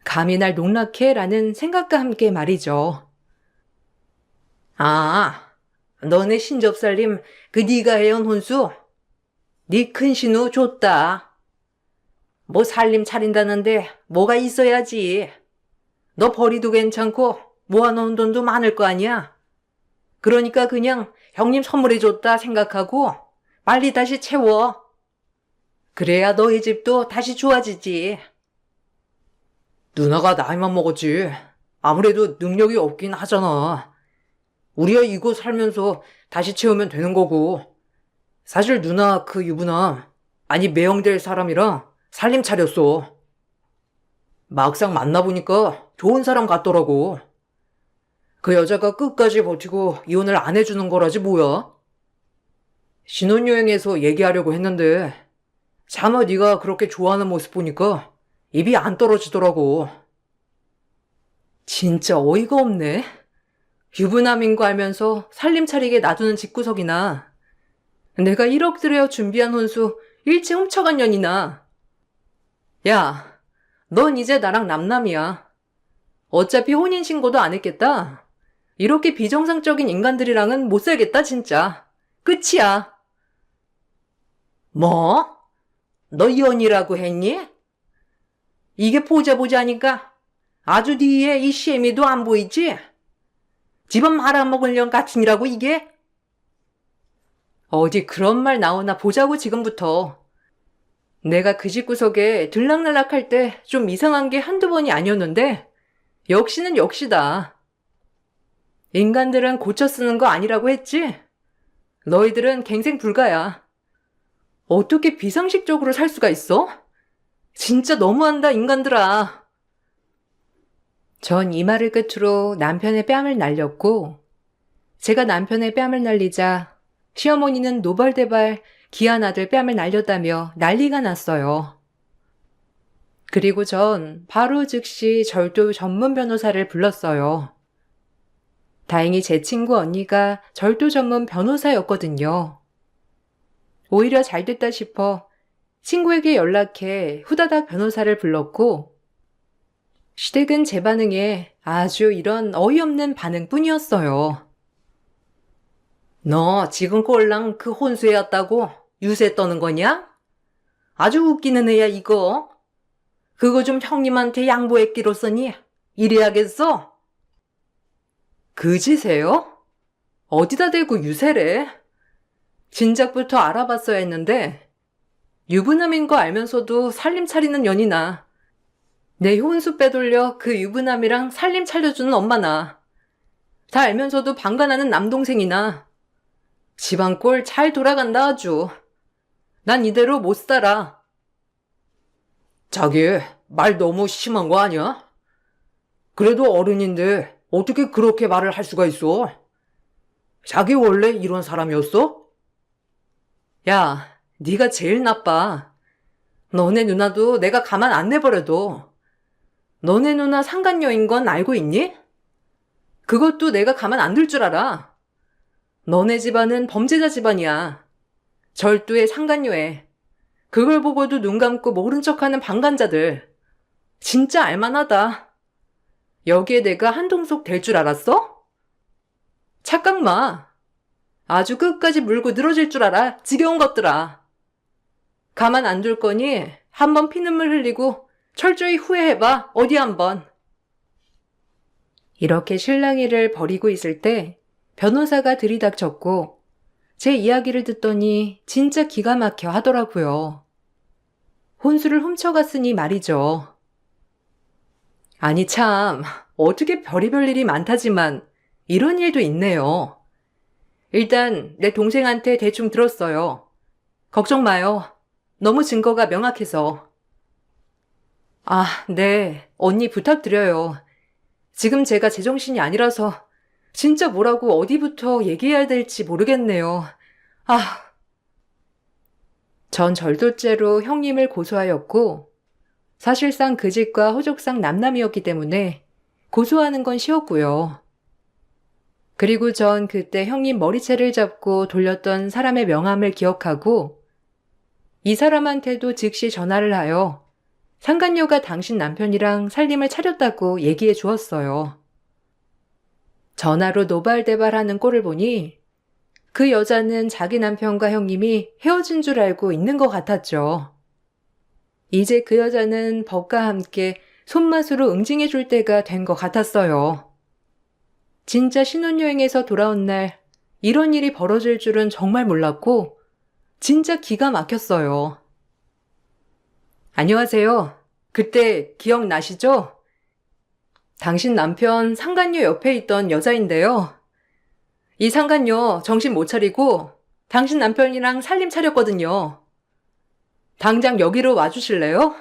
감히 날 농락해 라는 생각과 함께 말이죠. 아, 너네 신접살림 그 네가 해온 혼수? 네 큰 신우 좋다. 뭐 살림 차린다는데 뭐가 있어야지. 너 벌이도 괜찮고 모아놓은 돈도 많을 거 아니야. 그러니까 그냥 형님 선물해줬다 생각하고 빨리 다시 채워. 그래야 너희 집도 다시 좋아지지. 누나가 나이만 먹었지. 아무래도 능력이 없긴 하잖아. 우리야 이거 살면서 다시 채우면 되는 거고. 사실 누나 그 유부남, 아니 매형될 사람이랑 살림 차렸어. 막상 만나보니까 좋은 사람 같더라고. 그 여자가 끝까지 버티고 이혼을 안 해주는 거라지 뭐야? 신혼여행에서 얘기하려고 했는데 차마 네가 그렇게 좋아하는 모습 보니까 입이 안 떨어지더라고. 진짜 어이가 없네. 유부남인 거 알면서 살림 차리게 놔두는 집구석이나 내가 1억 들여 준비한 혼수 일찍 훔쳐간 년이나. 야, 넌 이제 나랑 남남이야. 어차피 혼인신고도 안 했겠다. 이렇게 비정상적인 인간들이랑은 못 살겠다 진짜. 끝이야. 뭐? 너 이혼이라고 했니? 이게 보자 하니까 아주 뒤에 이 시애미도 안 보이지? 집안 말아먹을 년 같으니라고 이게? 어디 그런 말 나오나 보자고 지금부터. 내가 그 집구석에 들락날락할 때 좀 이상한 게 한두 번이 아니었는데 역시는 역시다. 인간들은 고쳐 쓰는 거 아니라고 했지? 너희들은 갱생 불가야. 어떻게 비상식적으로 살 수가 있어? 진짜 너무한다 인간들아. 전 이 말을 끝으로 남편의 뺨을 날렸고 제가 남편의 뺨을 날리자 시어머니는 노발대발 귀한 아들 뺨을 날렸다며 난리가 났어요. 그리고 전 바로 즉시 절도 전문 변호사를 불렀어요. 다행히 제 친구 언니가 절도 전문 변호사였거든요. 오히려 잘 됐다 싶어 친구에게 연락해 후다닥 변호사를 불렀고 시댁은 제 반응에 아주 이런 어이없는 반응뿐이었어요. 너 지금 꼴랑 그 혼수해왔다고 유세 떠는 거냐? 아주 웃기는 애야 이거. 그거 좀 형님한테 양보했기로써니 이래야겠어? 그 짓에요? 어디다 대고 유세래? 진작부터 알아봤어야 했는데 유부남인 거 알면서도 살림 차리는 년이나 내 혼수 빼돌려 그 유부남이랑 살림 차려주는 엄마나 다 알면서도 방관하는 남동생이나 집안 꼴 잘 돌아간다 아주. 난 이대로 못 살아. 자기 말 너무 심한 거 아니야? 그래도 어른인데 어떻게 그렇게 말을 할 수가 있어? 자기 원래 이런 사람이었어? 야, 네가 제일 나빠. 너네 누나도 내가 가만 안 내버려도. 너네 누나 상간녀인 건 알고 있니? 그것도 내가 가만 안 둘 줄 알아. 너네 집안은 범죄자 집안이야. 절도에 상간녀에. 그걸 보고도 눈 감고 모른 척하는 방관자들. 진짜 알만하다. 여기에 내가 한동숙 될 줄 알았어? 착각 마. 아주 끝까지 물고 늘어질 줄 알아. 지겨운 것들아. 가만 안 둘 거니 한번 피눈물 흘리고 철저히 후회해봐. 어디 한번. 이렇게 실랑이를 벌이고 있을 때 변호사가 들이닥쳤고 제 이야기를 듣더니 진짜 기가 막혀 하더라고요. 혼수를 훔쳐갔으니 말이죠. 아니 참, 어떻게 별의별 일이 많다지만 이런 일도 있네요. 일단 내 동생한테 대충 들었어요. 걱정 마요. 너무 증거가 명확해서. 아, 네. 언니 부탁드려요. 지금 제가 제정신이 아니라서 진짜 뭐라고 어디부터 얘기해야 될지 모르겠네요. 아. 전 절도죄로 형님을 고소하였고 사실상 그 집과 호족상 남남이었기 때문에 고소하는 건 쉬웠고요. 그리고 전 그때 형님 머리채를 잡고 돌렸던 사람의 명함을 기억하고 이 사람한테도 즉시 전화를 하여 상간녀가 당신 남편이랑 살림을 차렸다고 얘기해 주었어요. 전화로 노발대발하는 꼴을 보니 그 여자는 자기 남편과 형님이 헤어진 줄 알고 있는 것 같았죠. 이제 그 여자는 법과 함께 손맛으로 응징해 줄 때가 된 것 같았어요. 진짜 신혼여행에서 돌아온 날 이런 일이 벌어질 줄은 정말 몰랐고 진짜 기가 막혔어요. 안녕하세요. 그때 기억나시죠? 당신 남편 상간녀 옆에 있던 여자인데요. 이 상간녀 정신 못 차리고 당신 남편이랑 살림 차렸거든요. 당장 여기로 와주실래요?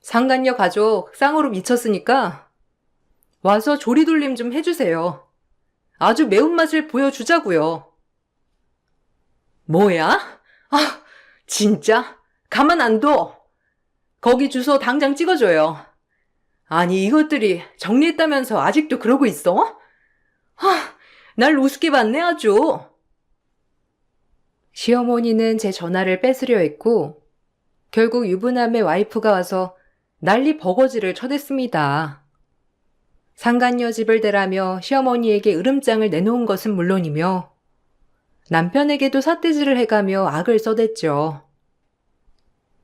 상간녀 가족 쌍으로 미쳤으니까 와서 조리돌림 좀 해주세요. 아주 매운맛을 보여주자고요. 뭐야? 아, 진짜? 가만 안 둬. 거기 주소 당장 찍어줘요. 아니, 이것들이 정리했다면서 아직도 그러고 있어? 날 우습게 봤네, 아주. 시어머니는 제 전화를 뺏으려 했고 결국 유부남의 와이프가 와서 난리 버거지를 쳐댔습니다. 상간녀 집을 대라며 시어머니에게 으름장을 내놓은 것은 물론이며 남편에게도 삿대질을 해가며 악을 써댔죠.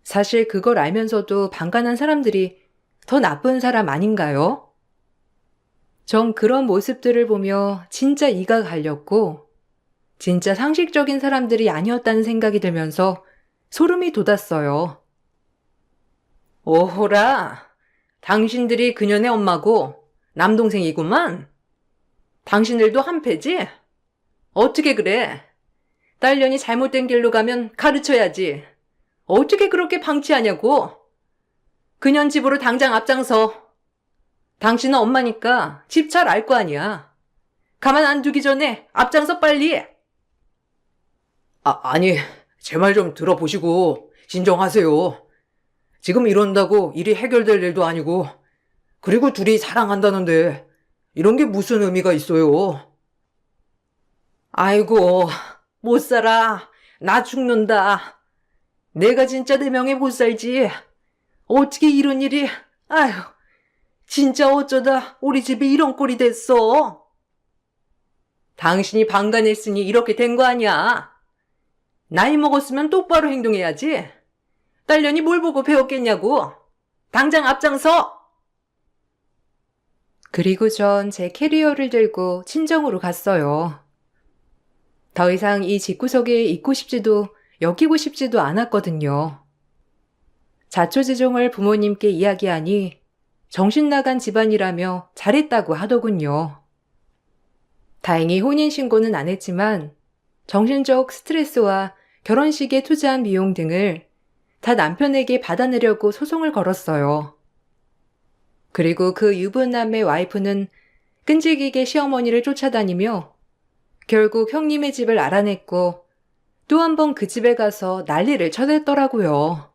사실 그걸 알면서도 방관한 사람들이 더 나쁜 사람 아닌가요? 전 그런 모습들을 보며 진짜 이가 갈렸고 진짜 상식적인 사람들이 아니었다는 생각이 들면서 소름이 돋았어요. 오호라, 당신들이 그년의 엄마고 남동생이구만. 당신들도 한패지? 어떻게 그래? 딸년이 잘못된 길로 가면 가르쳐야지. 어떻게 그렇게 방치하냐고. 그년 집으로 당장 앞장서. 당신은 엄마니까 집 잘 알 거 아니야. 가만 안 두기 전에 앞장서 빨리. 아니, 제 말 좀 들어보시고 진정하세요. 지금 이런다고 일이 해결될 일도 아니고, 그리고 둘이 사랑한다는데 이런 게 무슨 의미가 있어요? 아이고, 못 살아. 나 죽는다. 내가 진짜 내 명예 못 살지. 어떻게 이런 일이, 아휴, 진짜 어쩌다 우리 집이 이런 꼴이 됐어. 당신이 방관했으니 이렇게 된 거 아니야. 나이 먹었으면 똑바로 행동해야지. 딸년이 뭘 보고 배웠겠냐고. 당장 앞장서. 그리고 전 제 캐리어를 들고 친정으로 갔어요. 더 이상 이 집구석에 있고 싶지도 엮이고 싶지도 않았거든요. 자초지종을 부모님께 이야기하니 정신 나간 집안이라며 잘했다고 하더군요. 다행히 혼인신고는 안 했지만 정신적 스트레스와 결혼식에 투자한 비용 등을 다 남편에게 받아내려고 소송을 걸었어요. 그리고 그 유부남의 와이프는 끈질기게 시어머니를 쫓아다니며 결국 형님의 집을 알아냈고 또 한 번 그 집에 가서 난리를 쳐댔더라고요.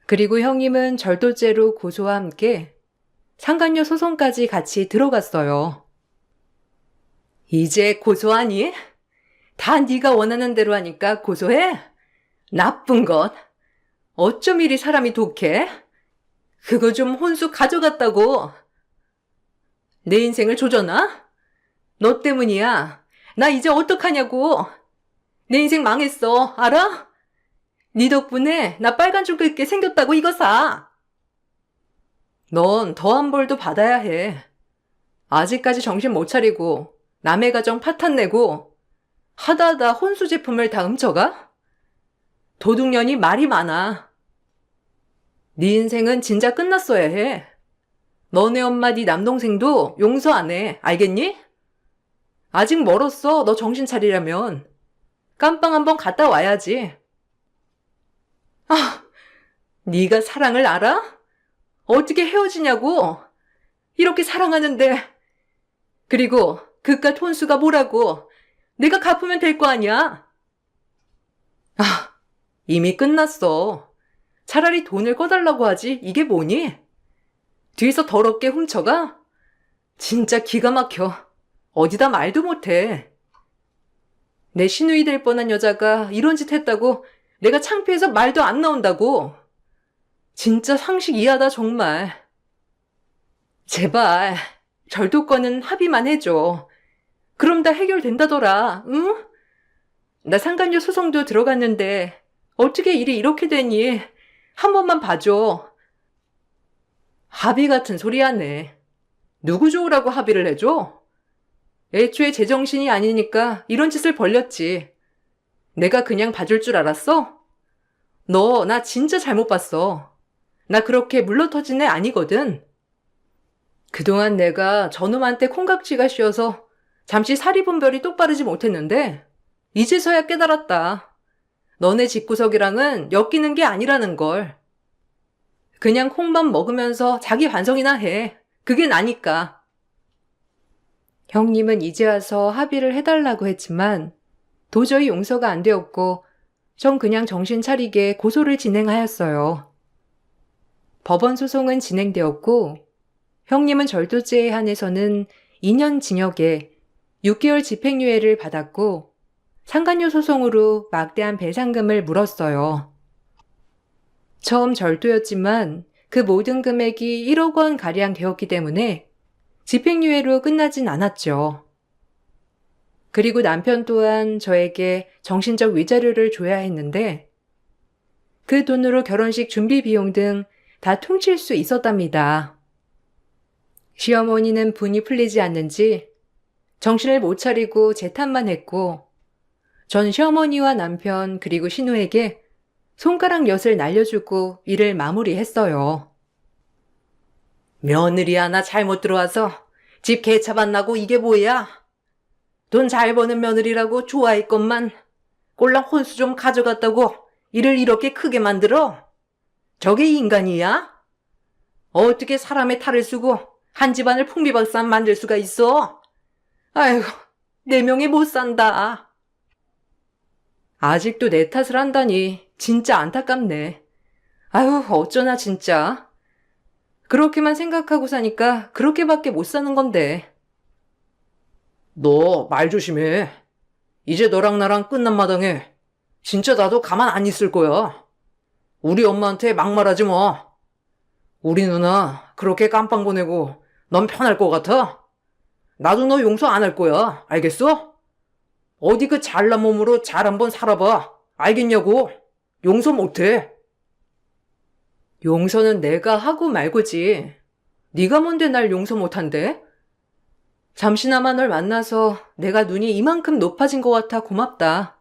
그리고 형님은 절도죄로 고소와 함께 상간녀 소송까지 같이 들어갔어요. 이제 고소하니? 다 네가 원하는 대로 하니까 고소해? 나쁜 것. 어쩜 이리 사람이 독해? 그거 좀 혼수 가져갔다고. 내 인생을 조져놔? 너 때문이야. 나 이제 어떡하냐고. 내 인생 망했어. 알아? 네 덕분에 나 빨간 줄 긋게 생겼다고 이거 사. 넌 더한 벌도 받아야 해. 아직까지 정신 못 차리고 남의 가정 파탄 내고 하다하다 혼수 제품을 다 훔쳐가? 도둑년이 말이 많아. 네 인생은 진짜 끝났어야 해. 너네 엄마 네 남동생도 용서 안 해. 알겠니? 아직 멀었어. 너 정신 차리려면. 깜빵 한번 갔다 와야지. 아, 네가 사랑을 알아? 어떻게 헤어지냐고. 이렇게 사랑하는데. 그리고 그깟 혼수가 뭐라고. 내가 갚으면 될 거 아니야. 아, 이미 끝났어. 차라리 돈을 꺼달라고 하지. 이게 뭐니? 뒤에서 더럽게 훔쳐가? 진짜 기가 막혀. 어디다 말도 못해. 내 시누이 될 뻔한 여자가 이런 짓 했다고 내가 창피해서 말도 안 나온다고. 진짜 상식 이하다 정말. 제발 절도권은 합의만 해줘. 그럼 다 해결된다더라. 응? 나 상간녀 소송도 들어갔는데 어떻게 일이 이렇게 되니? 한 번만 봐줘. 합의 같은 소리 하네. 누구 좋으라고 합의를 해줘? 애초에 제정신이 아니니까 이런 짓을 벌렸지. 내가 그냥 봐줄 줄 알았어? 너 나 진짜 잘못 봤어. 나 그렇게 물러터진 애 아니거든. 그동안 내가 저놈한테 콩깍지가 씌어서 잠시 사리분별이 똑바르지 못했는데 이제서야 깨달았다. 너네 집구석이랑은 엮이는 게 아니라는 걸. 그냥 콩만 먹으면서 자기 반성이나 해. 그게 나니까. 형님은 이제 와서 합의를 해달라고 했지만 도저히 용서가 안 되었고 전 그냥 정신 차리게 고소를 진행하였어요. 법원 소송은 진행되었고 형님은 절도죄에 한해서는 2년 징역에 6개월 집행유예를 받았고 상간녀 소송으로 막대한 배상금을 물었어요. 처음 절도였지만 그 모든 금액이 1억 원 가량 되었기 때문에 집행유예로 끝나진 않았죠. 그리고 남편 또한 저에게 정신적 위자료를 줘야 했는데 그 돈으로 결혼식 준비 비용 등 다 퉁칠 수 있었답니다. 시어머니는 분이 풀리지 않는지 정신을 못 차리고 재탄만 했고 전 시어머니와 남편 그리고 신우에게 손가락 엿을 날려주고 일을 마무리했어요. 며느리 하나 잘못 들어와서 집 개차반 나고 이게 뭐야? 돈 잘 버는 며느리라고 좋아했건만 꼴랑 혼수 좀 가져갔다고 일을 이렇게 크게 만들어? 저게 인간이야? 어떻게 사람의 탈을 쓰고 한 집안을 풍비박산 만들 수가 있어? 아이고, 내 명에 못 산다. 아직도 내 탓을 한다니 진짜 안타깝네. 아유, 어쩌나 진짜. 그렇게만 생각하고 사니까 그렇게밖에 못 사는 건데. 너 말 조심해. 이제 너랑 나랑 끝난 마당에 진짜 나도 가만 안 있을 거야. 우리 엄마한테 막말하지 마. 우리 누나 그렇게 깜빵 보내고 넌 편할 것 같아? 나도 너 용서 안 할 거야. 알겠어? 어디 그 잘난 몸으로 잘 한번 살아봐. 알겠냐고? 용서 못해. 용서는 내가 하고 말고지. 네가 뭔데 날 용서 못한대? 잠시나마 널 만나서 내가 눈이 이만큼 높아진 것 같아 고맙다.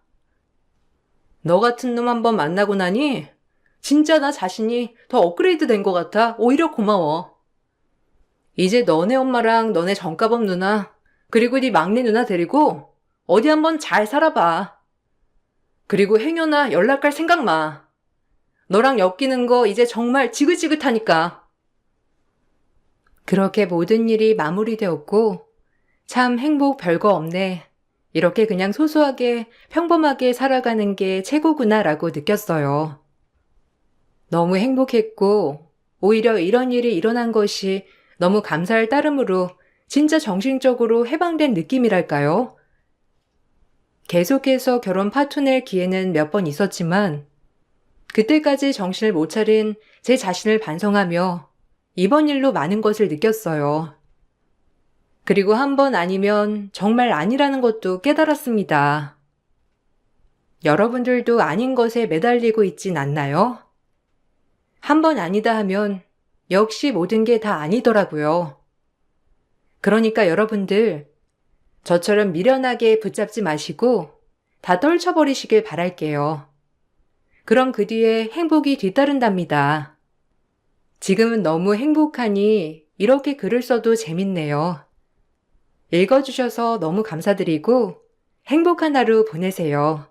너 같은 놈 한번 만나고 나니 진짜 나 자신이 더 업그레이드 된 것 같아 오히려 고마워. 이제 너네 엄마랑 너네 정가범 누나 그리고 네 막내 누나 데리고 어디 한번 잘 살아봐. 그리고 행여나 연락할 생각 마. 너랑 엮이는 거 이제 정말 지긋지긋하니까. 그렇게 모든 일이 마무리되었고 참 행복 별거 없네. 이렇게 그냥 소소하게 평범하게 살아가는 게 최고구나라고 느꼈어요. 너무 행복했고 오히려 이런 일이 일어난 것이 너무 감사할 따름으로 진짜 정신적으로 해방된 느낌이랄까요? 계속해서 결혼 파토 낼 기회는 몇 번 있었지만 그때까지 정신을 못 차린 제 자신을 반성하며 이번 일로 많은 것을 느꼈어요. 그리고 한 번 아니면 정말 아니라는 것도 깨달았습니다. 여러분들도 아닌 것에 매달리고 있진 않나요? 한 번 아니다 하면 역시 모든 게 다 아니더라고요. 그러니까 여러분들, 저처럼 미련하게 붙잡지 마시고 다 떨쳐버리시길 바랄게요. 그럼 그 뒤에 행복이 뒤따른답니다. 지금은 너무 행복하니 이렇게 글을 써도 재밌네요. 읽어주셔서 너무 감사드리고 행복한 하루 보내세요.